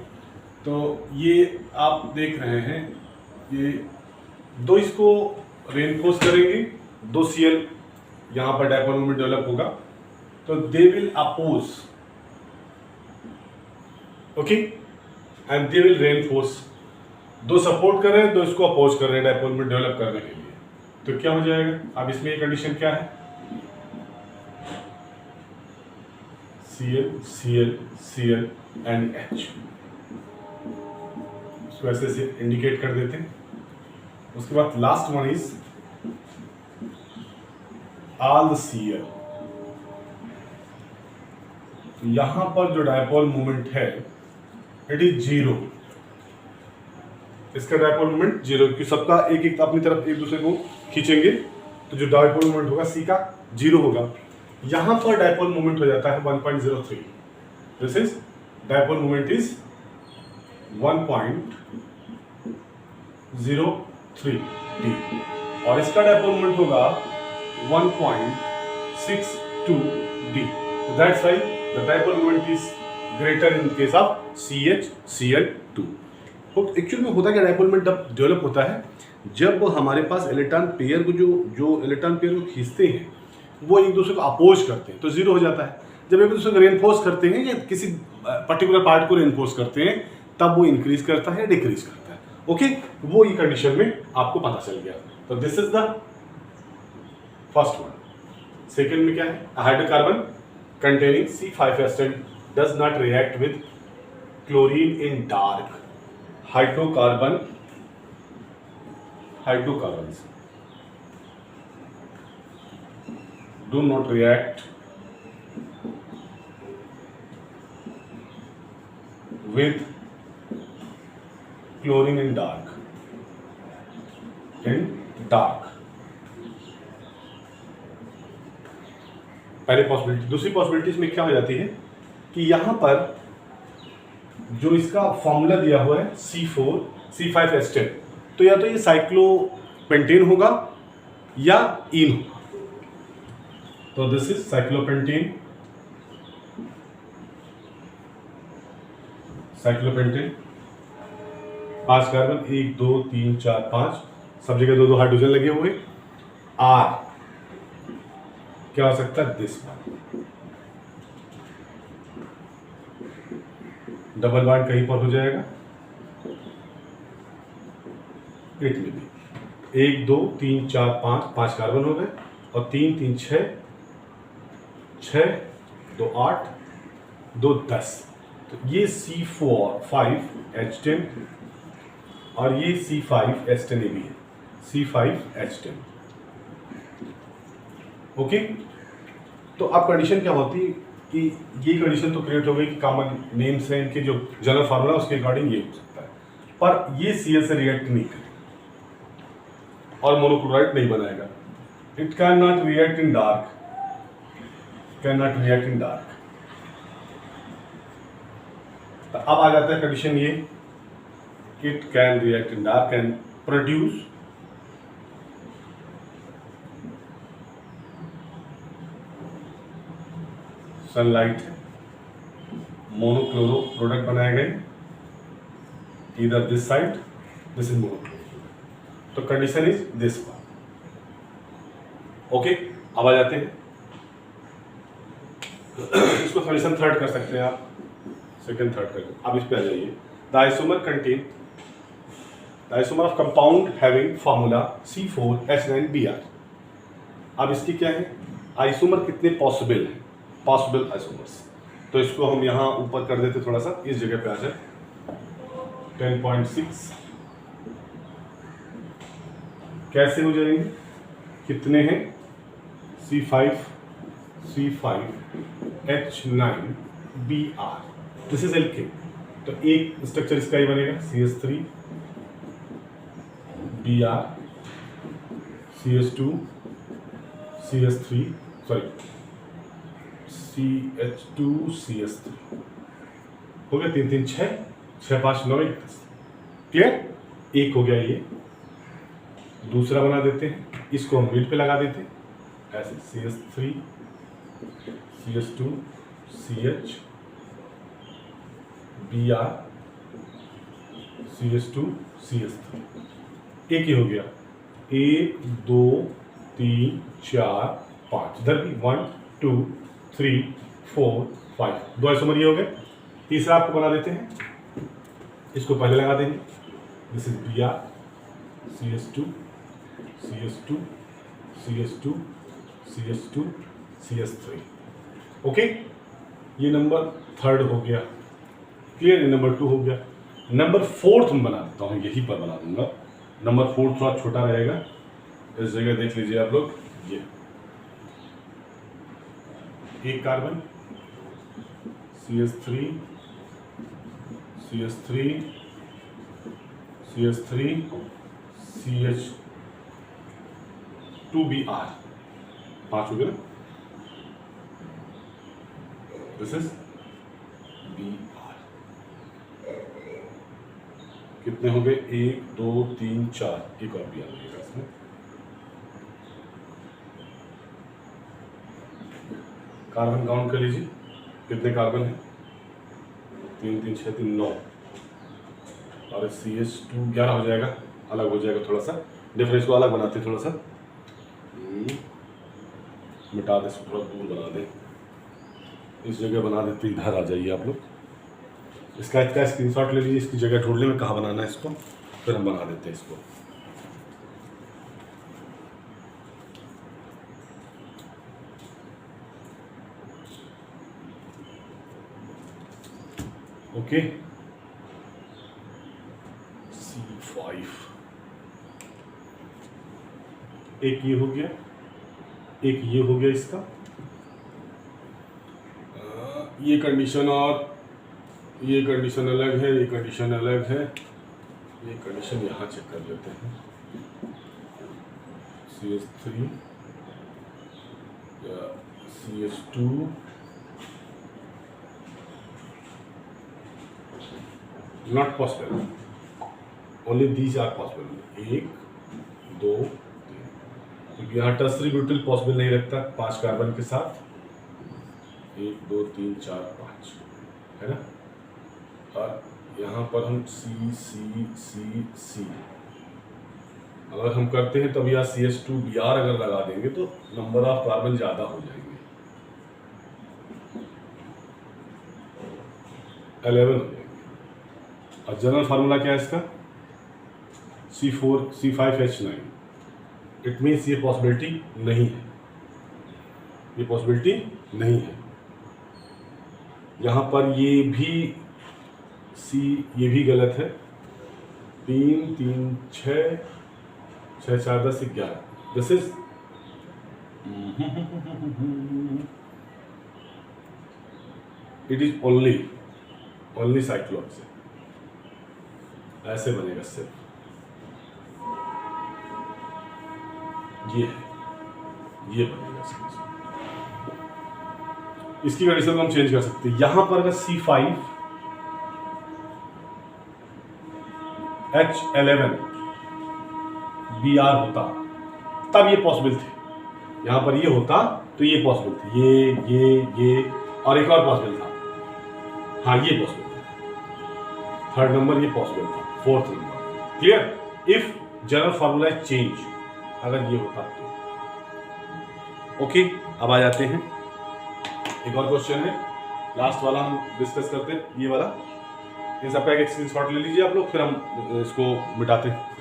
तो ये आप देख रहे हैं, ये दो इसको रेनफोर्स करेंगे, 2 Cl यहाँ पर डायपोल मोमेंट डेवलप होगा, तो they will oppose, okay, and they will reinforce. 2 support कर रहे हैं, 2 इसको अपोज कर रहे हैं डायपोल मोमेंट डेवलप करने के लिए। तो क्या हो जाएगा, अब इसमें ये कंडीशन क्या है, Cl Cl Cl and H, इसको ऐसे से इंडिकेट कर देते हैं। उसके बाद last one is all the Cl। तो यहां पर जो डायपोल मोमेंट है इट इज 0, इसका डायपोल मोमेंट 0, क्योंकि सबका एक एक अपनी तरफ एक दूसरे को खींचेंगे, तो जो डायपोल मोमेंट होगा C का 0 होगा। यहां पर डायपोल मोमेंट हो जाता है 1.03, this is dipole moment is 1.03 d, और इसका डायपोल मोमेंट होगा 1.62 d। That's why the dipole moment is greater in case of CH Cl2। तो एक्चुअल में होता क्या, डायपोल मोमेंट जब डेवलप होता है जब हमारे पास इलेक्ट्रॉन पेयर को जो इलेक्ट्रॉन पेयर को खींचते हैं वो एक दूसरे को अपोज करते हैं, तो 0 हो जाता है। जब एक दूसरे को रेनफोर्स करते हैं या किसी पर्टिकुलर पार्ट को रेनफोर्स करते हैं तब वो इंक्रीज करता है या डिक्रीज करता है। ओके, वो ये कंडीशन में आपको पता चल गया। तो this is the first one. Second में क्या है, hydrocarbon containing C5H10 does not react with chlorine in dark. Hydrocarbons do not react with chlorine in dark. पहले पॉसिबिलिटी। दूसरी पॉसिबिलिटीज में क्या हो जाती है कि यहां पर जो इसका फॉर्मूला दिया हुआ है C5H10, तो या तो ये साइक्लोपेंटेन होगा या इन होगा। तो दिस इज साइक्लोपेंटेन, 5 कार्बन, 1 2 3 4 5, सब जगह 2 2 हाइड्रोजन लगे हुए। आर क्या हो सकता है? This one. डबल बॉन्ड कहीं पर हो जाएगा, इट में भी 1 2 3 4 5, 5 कार्बन हो गए, और 3 3 6, 6 2 8 2 10। तो ये C4H10 और ये C5H10 भी है, C5H10। ओके, तो अब कंडीशन क्या होती है कि ये कंडीशन तो क्रिएट हो गई कि कॉमन नेम्स हैं इनके, जो जनरल फार्मूला उसके अकॉर्डिंग ये हो सकता है, पर ये Cl से रिएक्ट नहीं करेगा और मोनोक्लोराइड नहीं बनाएगा। It can not react in dark, can not react in dark. तो अब आ जाता है कंडीशन ये, it can react in dark and produce sunlight, monochloro product बनाए गए, इधर this side, this is monochloro. तो condition is this one. Okay, अब आ जाते हैं इसको सॉल्यूशन थर्ड कर सकते हैं आप, सेकंड थर्ड कर। अब इस पे आ जाइए। The isomer contain, the isomer of compound having formula C4H9Br। अब इसकी क्या है, आइसोमर कितने पॉसिबल हैं, पॉसिबल आइसोमर्स। तो इसको हम यहाँ ऊपर कर देते थोड़ा सा, इस जगह पे आ जाए 10.6। कैसे हो जाएंगे, कितने हैं, C5H9Br, दिस इज एल्केन। तो एक स्ट्रक्चर इसका ही बनेगा, CH3 Br, CH2 CH3 sorry CH2 CH3 हो गया, 3 3 6 6 5 9 10। क्लियर, एक हो गया ये। दूसरा बना देते हैं, इसको हम मिड पे लगा देते हैं ऐसे, CH3 CH2 CH Br CH2 CH3, एक ही हो गया। 1 2 3 4 5, इधर भी 1 2 3 4 5, 2 आइसोमर ये हो गए। तीसरा आपको बना देते हैं, इसको पहले लगा देंगे, this is Br CH2 CH2 CH2 CH2 CH3। Okay, ये नंबर थर्ड हो गया। क्लियर, ये नंबर 2 हो गया। नंबर 4 मैं बना देता हूँ, यहीं पर बना दूंगा। नंबर 4 थोड़ा छोटा रहेगा, इस जगह देख लीजिए आप लोग। ये एक carbon, CH3 CH3 CH3 CH2Br, 5 हो गए ना, दिस इज Br। कितने हो गए, 1 2 3 4, एक और Br लगेगा इसमें। कार्बन काउंट कर लीजिए, कितने कार्बन है, 3 3 6 3 9, और CH2 11 हो जाएगा, अलग हो जाएगा थोड़ा सा, डिफरेंस को अलग बनाते थोड़ा सा, मिटा दे, इसको थोड़ा दूर बना दें, इस जगह बना देते, इधर आ जाइए आप लोग। इसका स्क्रीनशॉट ले लीजिए, इसकी जगह ढूंढ लें में कहाँ बनाना है इसको, फिर हम बना देते हैं इसको। ओके, C5, एक ये हो गया, एक ये हो गया इसका, ये कंडीशन और ये कंडीशन अलग है, ये कंडीशन अलग है, ये कंडीशन यहाँ चेक कर लेते हैं। CH3 या CH2 not possible, only these are possible, 1 2 3, क्योंकि यहाँ टर्सरी ब्यूटिल पॉसिबल नहीं रखता 5 कार्बन के साथ, 1 2 3 4 5 है ना, और यहाँ पर हम सी सी सी सी अगर हम करते हैं तब यहाँ CH2Br अगर लगा देंगे तो नंबर ऑफ कार्बन ज़्यादा हो जाएंगे, 11 हो जाएंगे। और जनरल फार्मूला क्या है इसका? C4C5H9। इट मीन्स ये पॉसिबिलिटी नहीं है, ये पॉसिबिलिटी नहीं है। यहाँ पर ये भी ये भी गलत है। 3 3 6 6 4 10 11। This is it is only cyclohexane. ऐसे बनेगा सिर्फ, ये है, ये बनेगा सिर्फ। इसकी कंडीशन को हम चेंज कर सकते हैं। यहां पर अगर C5H11Br होता तब ये पॉसिबल थे। यहां पर ये होता तो ये पॉसिबल थे, ये और एक और पॉसिबल था। हाँ, ये पॉसिबल था। थर्ड नंबर ये पॉसिबल था। Fourth number clear? If general formula change, अगर ये होता तो। ओके, अब आ जाते हैं, एक और क्वेश्चन है, लास्ट वाला हम डिस्कस करते हैं, ये वाला। इन सबका एक स्क्रीनशॉट ले लीजिए आप लोग, फिर हम इसको मिटाते हैं।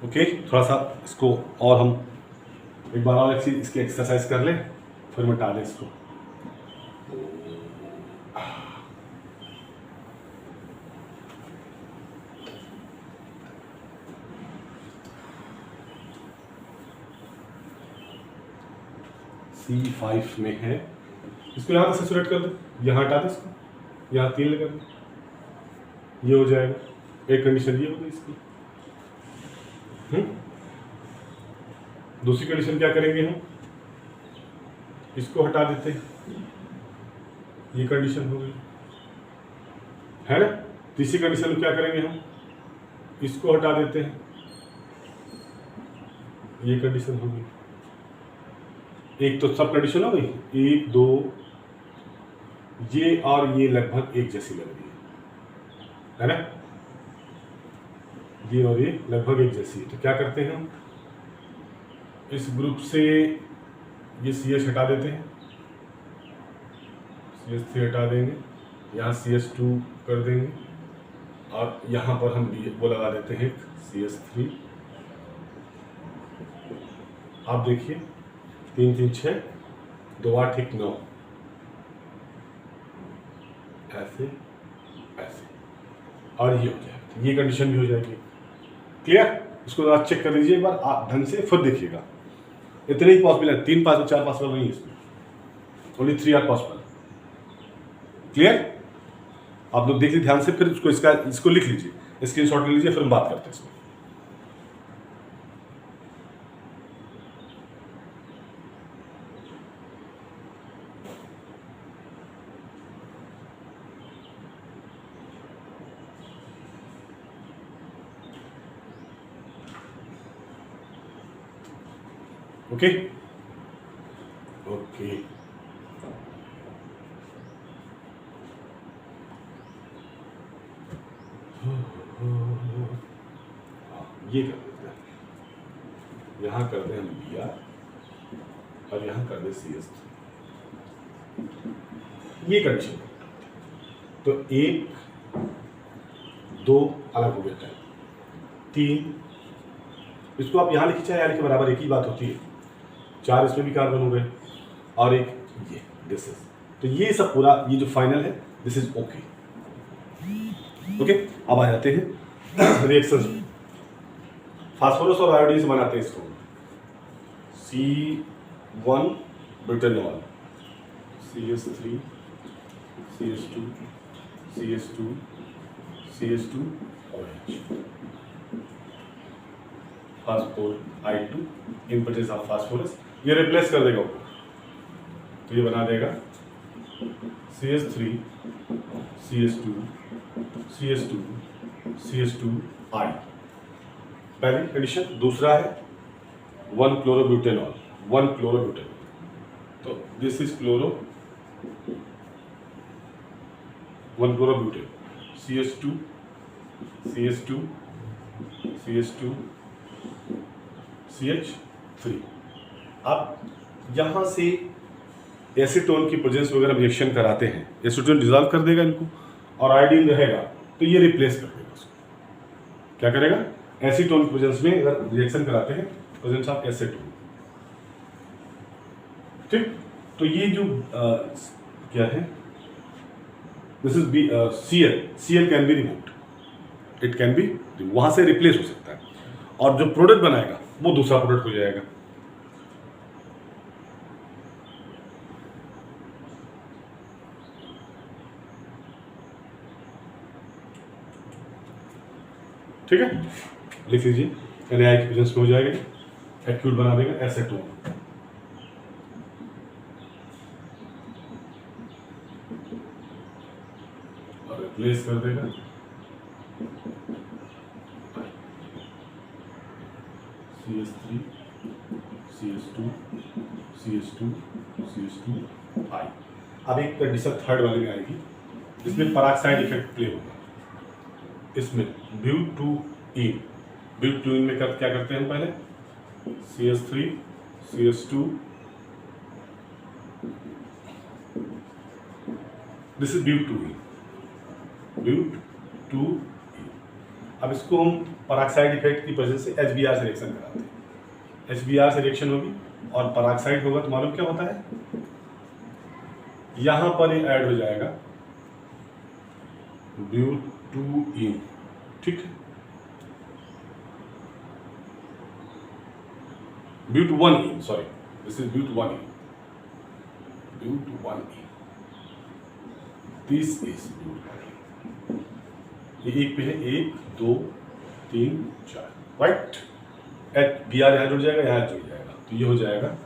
ओके, थोड़ा सा इसको और हम एक बार और इसकी एक्सरसाइज कर लें, फिर मिटा दें इसको। C5 में है, इसको यहाँ से सेचुरेट कर दो, यहाँ हटा दो इसको, यहाँ 3 लगा दो, ये हो जाएगा। एक कंडीशन ये होगी इसकी। दूसरी कंडीशन क्या करेंगे हम? इसको हटा देते हैं, ये कंडीशन हो गई, है ना। तीसरी कंडीशन में क्या करेंगे हम? इसको हटा देते हैं, ये कंडीशन हो गई। एक तो सब कंडीशन हो गई, 1 2, ये और ये लगभग एक जैसी लग रही है ना, ये और ये लगभग एक जैसी है। तो क्या करते हैं हम? इस ग्रुप से ये CH हटा देते हैं, CH3 हटा देंगे, यहाँ CH2 कर देंगे, और यहाँ पर हम वो लगा देते हैं CH3। आप देखिए 3 3 6 2 8 1 9, ऐसे ऐसे, और ये हो जाएगा। ये कंडीशन भी हो जाएगी। क्लियर? इसको आप चेक कर लीजिए एक बार आप ढंग से, फिर देखिएगा। इतने ही पॉसिबल है, 3 पॉसिबल 4 पॉसिबल नहीं है इसमें, ओनली 3 आर पॉसिबल। क्लियर? आप लोग देख लीजिए ध्यान से, फिर इसको लिख लीजिए, स्क्रीनशॉट ले लीजिए, फिर हम बात करते हैं इसमें। ओके ओके, ये कर देते हैं, यहाँ कर दें हम Br और यहाँ कर दें CH3, ये कंडीशन। तो 1 2 अलग हो गया, 3, इसको आप यहाँ लिखिए चाहे यहाँ लिखे, बराबर एक ही बात होती है। 4 इसमें भी कार्बन हो गए, और एक ये दिस इज। तो ये सब पूरा, ये जो फाइनल है, दिस इज ओके। ओके, अब आ जाते हैं रिएक्शंस में। फास्फोरस और आयोडीन से बनाते हैं इसको C1 butanol, CH3 CH2 CH2 CH2 OH, phosphor I2 in presence of phosphorus, ये रिप्लेस कर देगा ऊपर, तो ये बना देगा CH3 CH2 CH2 CH2I, पहली कंडीशन। दूसरा है 1 क्लोरोब्यूटेनॉल, 1 क्लोरोब्यूटेनॉल, तो this is chloro 1 chlorobutane, CH2 CH2 CH2 CH3। अब यहाँ से एसीटोन की प्रेजेंस वगैरह रिएक्शन कराते हैं, एसीटोन डिजॉल्व कर देगा इनको और आयोडीन रहेगा तो ये रिप्लेस कर देगा उसको। क्या करेगा? एसीटोन की प्रेजेंस में अगर रिएक्शन कराते हैं, प्रेजेंस ऑफ एसीटोन, ठीक, तो ये जो क्या है, this is Cl can be removed, it can be, वहां से रिप्लेस हो सकता है, और जो प्रोडक्ट बनाएगा वो दूसरा प्रोडक्ट हो जाएगा। ठीक है, लिख लीजिए, NaI की प्रेजेंस में हो जाएगा, एक्यूट बना देगा एसीटोन, और रिप्लेस कर देगा CH3 CH2 CH2 CH2I। अब एक कंडीशन थर्ड वाले में आएगी, जिसमें पराक्साइड इफेक्ट प्ले होगा। इसमें ब्यूटूइन, ब्यूटूइन में क्या करते हैं हम पहले, CH3 CH2, दिस इज ब्यूटूइन, ब्यूटूइन। अब इसको हम पराक्साइड इफेक्ट की वजह से HBr से रिएक्शन कराते हैं, HBr से रिएक्शन होगी और पराक्साइड होगा, तो मालूम क्या होता है, यहां पर ये ऐड हो जाएगा ब्यूटूइन, ठीक है, but one yne, sorry, this is but one yne, but one yne, this is but one yne. ये एक पे है, 1 2 3 4, राइट, HBr यहाँ जुड़ जाएगा, यहाँ जुड़ जाएगा, तो ये हो जाएगा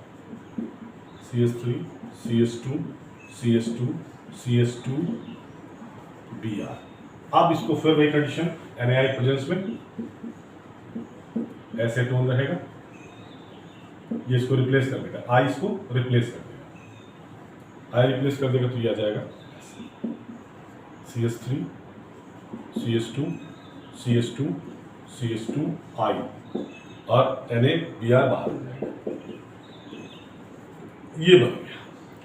CH3 CH2 CH2 CH2Br। अब इसको फिर वही कंडीशन, NaI प्रेजेंस में एसीटोन रहेगा, ये इसको रिप्लेस कर देगा, I इसको रिप्लेस कर देगा, I रिप्लेस कर देगा, तो ये आ जाएगा CH3 CH2 CH2 CH2I, और NaBr बाहर हो जाएगा, ये बन गया।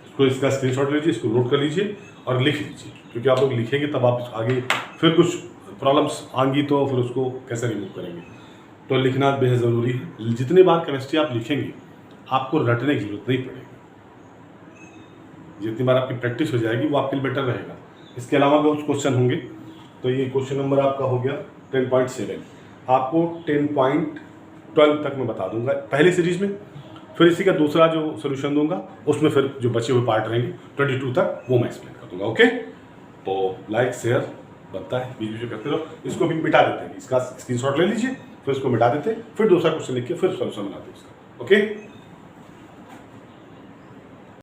इसको, इसका स्क्रीनशॉट लीजिए, इसको नोट कर लीजिए और लिख लीजिए, क्योंकि आप लोग लिखेंगे तब आप आगे फिर कुछ प्रॉब्लम्स आएंगी तो फिर उसको कैसे रिमूव करेंगे, तो लिखना बेहद ज़रूरी है। जितने बार केमिस्ट्री आप लिखेंगे आपको रटने की जरूरत नहीं पड़ेगी, जितनी बार आपकी प्रैक्टिस हो जाएगी वो आपके लिए बेटर रहेगा। इसके अलावा कुछ क्वेश्चन होंगे, तो ये क्वेश्चन नंबर आपका हो गया 10.7, आपको 10.12 तक मैं बता दूंगा पहली सीरीज में, फिर इसी का दूसरा जो सोल्यूशन दूंगा उसमें फिर जो बचे हुए पार्ट रहेंगे 22 तक वो मैं एक्सप्लेन कर दूंगा। ओके, तो लाइक शेयर बनता है, बीच बीच में करते रहो। इसको भी मिटा देते हैं, इसका स्क्रीनशॉट ले लीजिए, फिर इसको मिटा देते हैं, फिर दूसरा क्वेश्चन लिख के फिर सोल्यूशन बनाते हैं उसका। ओके।